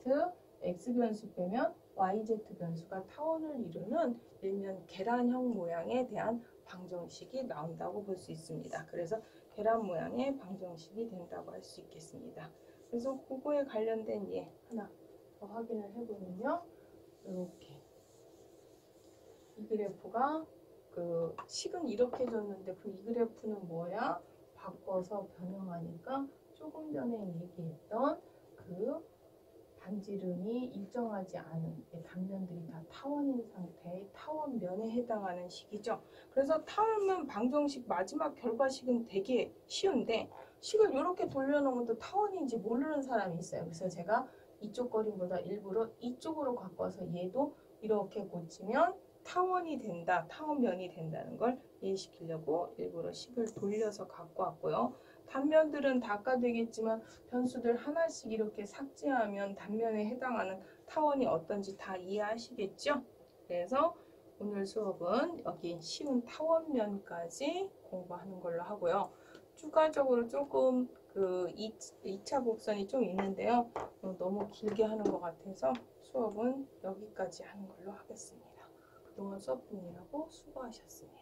X변수 빼면 YZ 변수가 타원을 이루는 일면 계란형 모양에 대한 방정식이 나온다고 볼 수 있습니다. 그래서 계란 모양의 방정식이 된다고 할 수 있겠습니다. 그래서 그거에 관련된 예 하나 더 확인을 해보면요. 이렇게 이 그래프가 그 식은 이렇게 줬는데 그 이 그래프는 뭐야? 바꿔서 변형하니까 조금 전에 얘기했던 그 반지름이 일정하지 않은 단면들이 다 타원인 상태의 타원면에 해당하는 식이죠. 그래서 타원면 방정식 마지막 결과식은 되게 쉬운데 식을 이렇게 돌려놓으면 또 타원인지 모르는 사람이 있어요. 그래서 제가 이쪽 그림보다 일부러 이쪽으로 갖고 와서 얘도 이렇게 고치면 타원이 된다, 타원면이 된다는 걸 이해시키려고 일부러 식을 돌려서 갖고 왔고요. 단면들은 다 아까 되겠지만 변수들 하나씩 이렇게 삭제하면 단면에 해당하는 타원이 어떤지 다 이해하시겠죠? 그래서 오늘 수업은 여기 쉬운 타원면까지 공부하는 걸로 하고요. 추가적으로 조금 그 2차 곡선이 좀 있는데요. 너무 길게 하는 것 같아서 수업은 여기까지 하는 걸로 하겠습니다. 그동안 수업 중이라고 수고하셨습니다.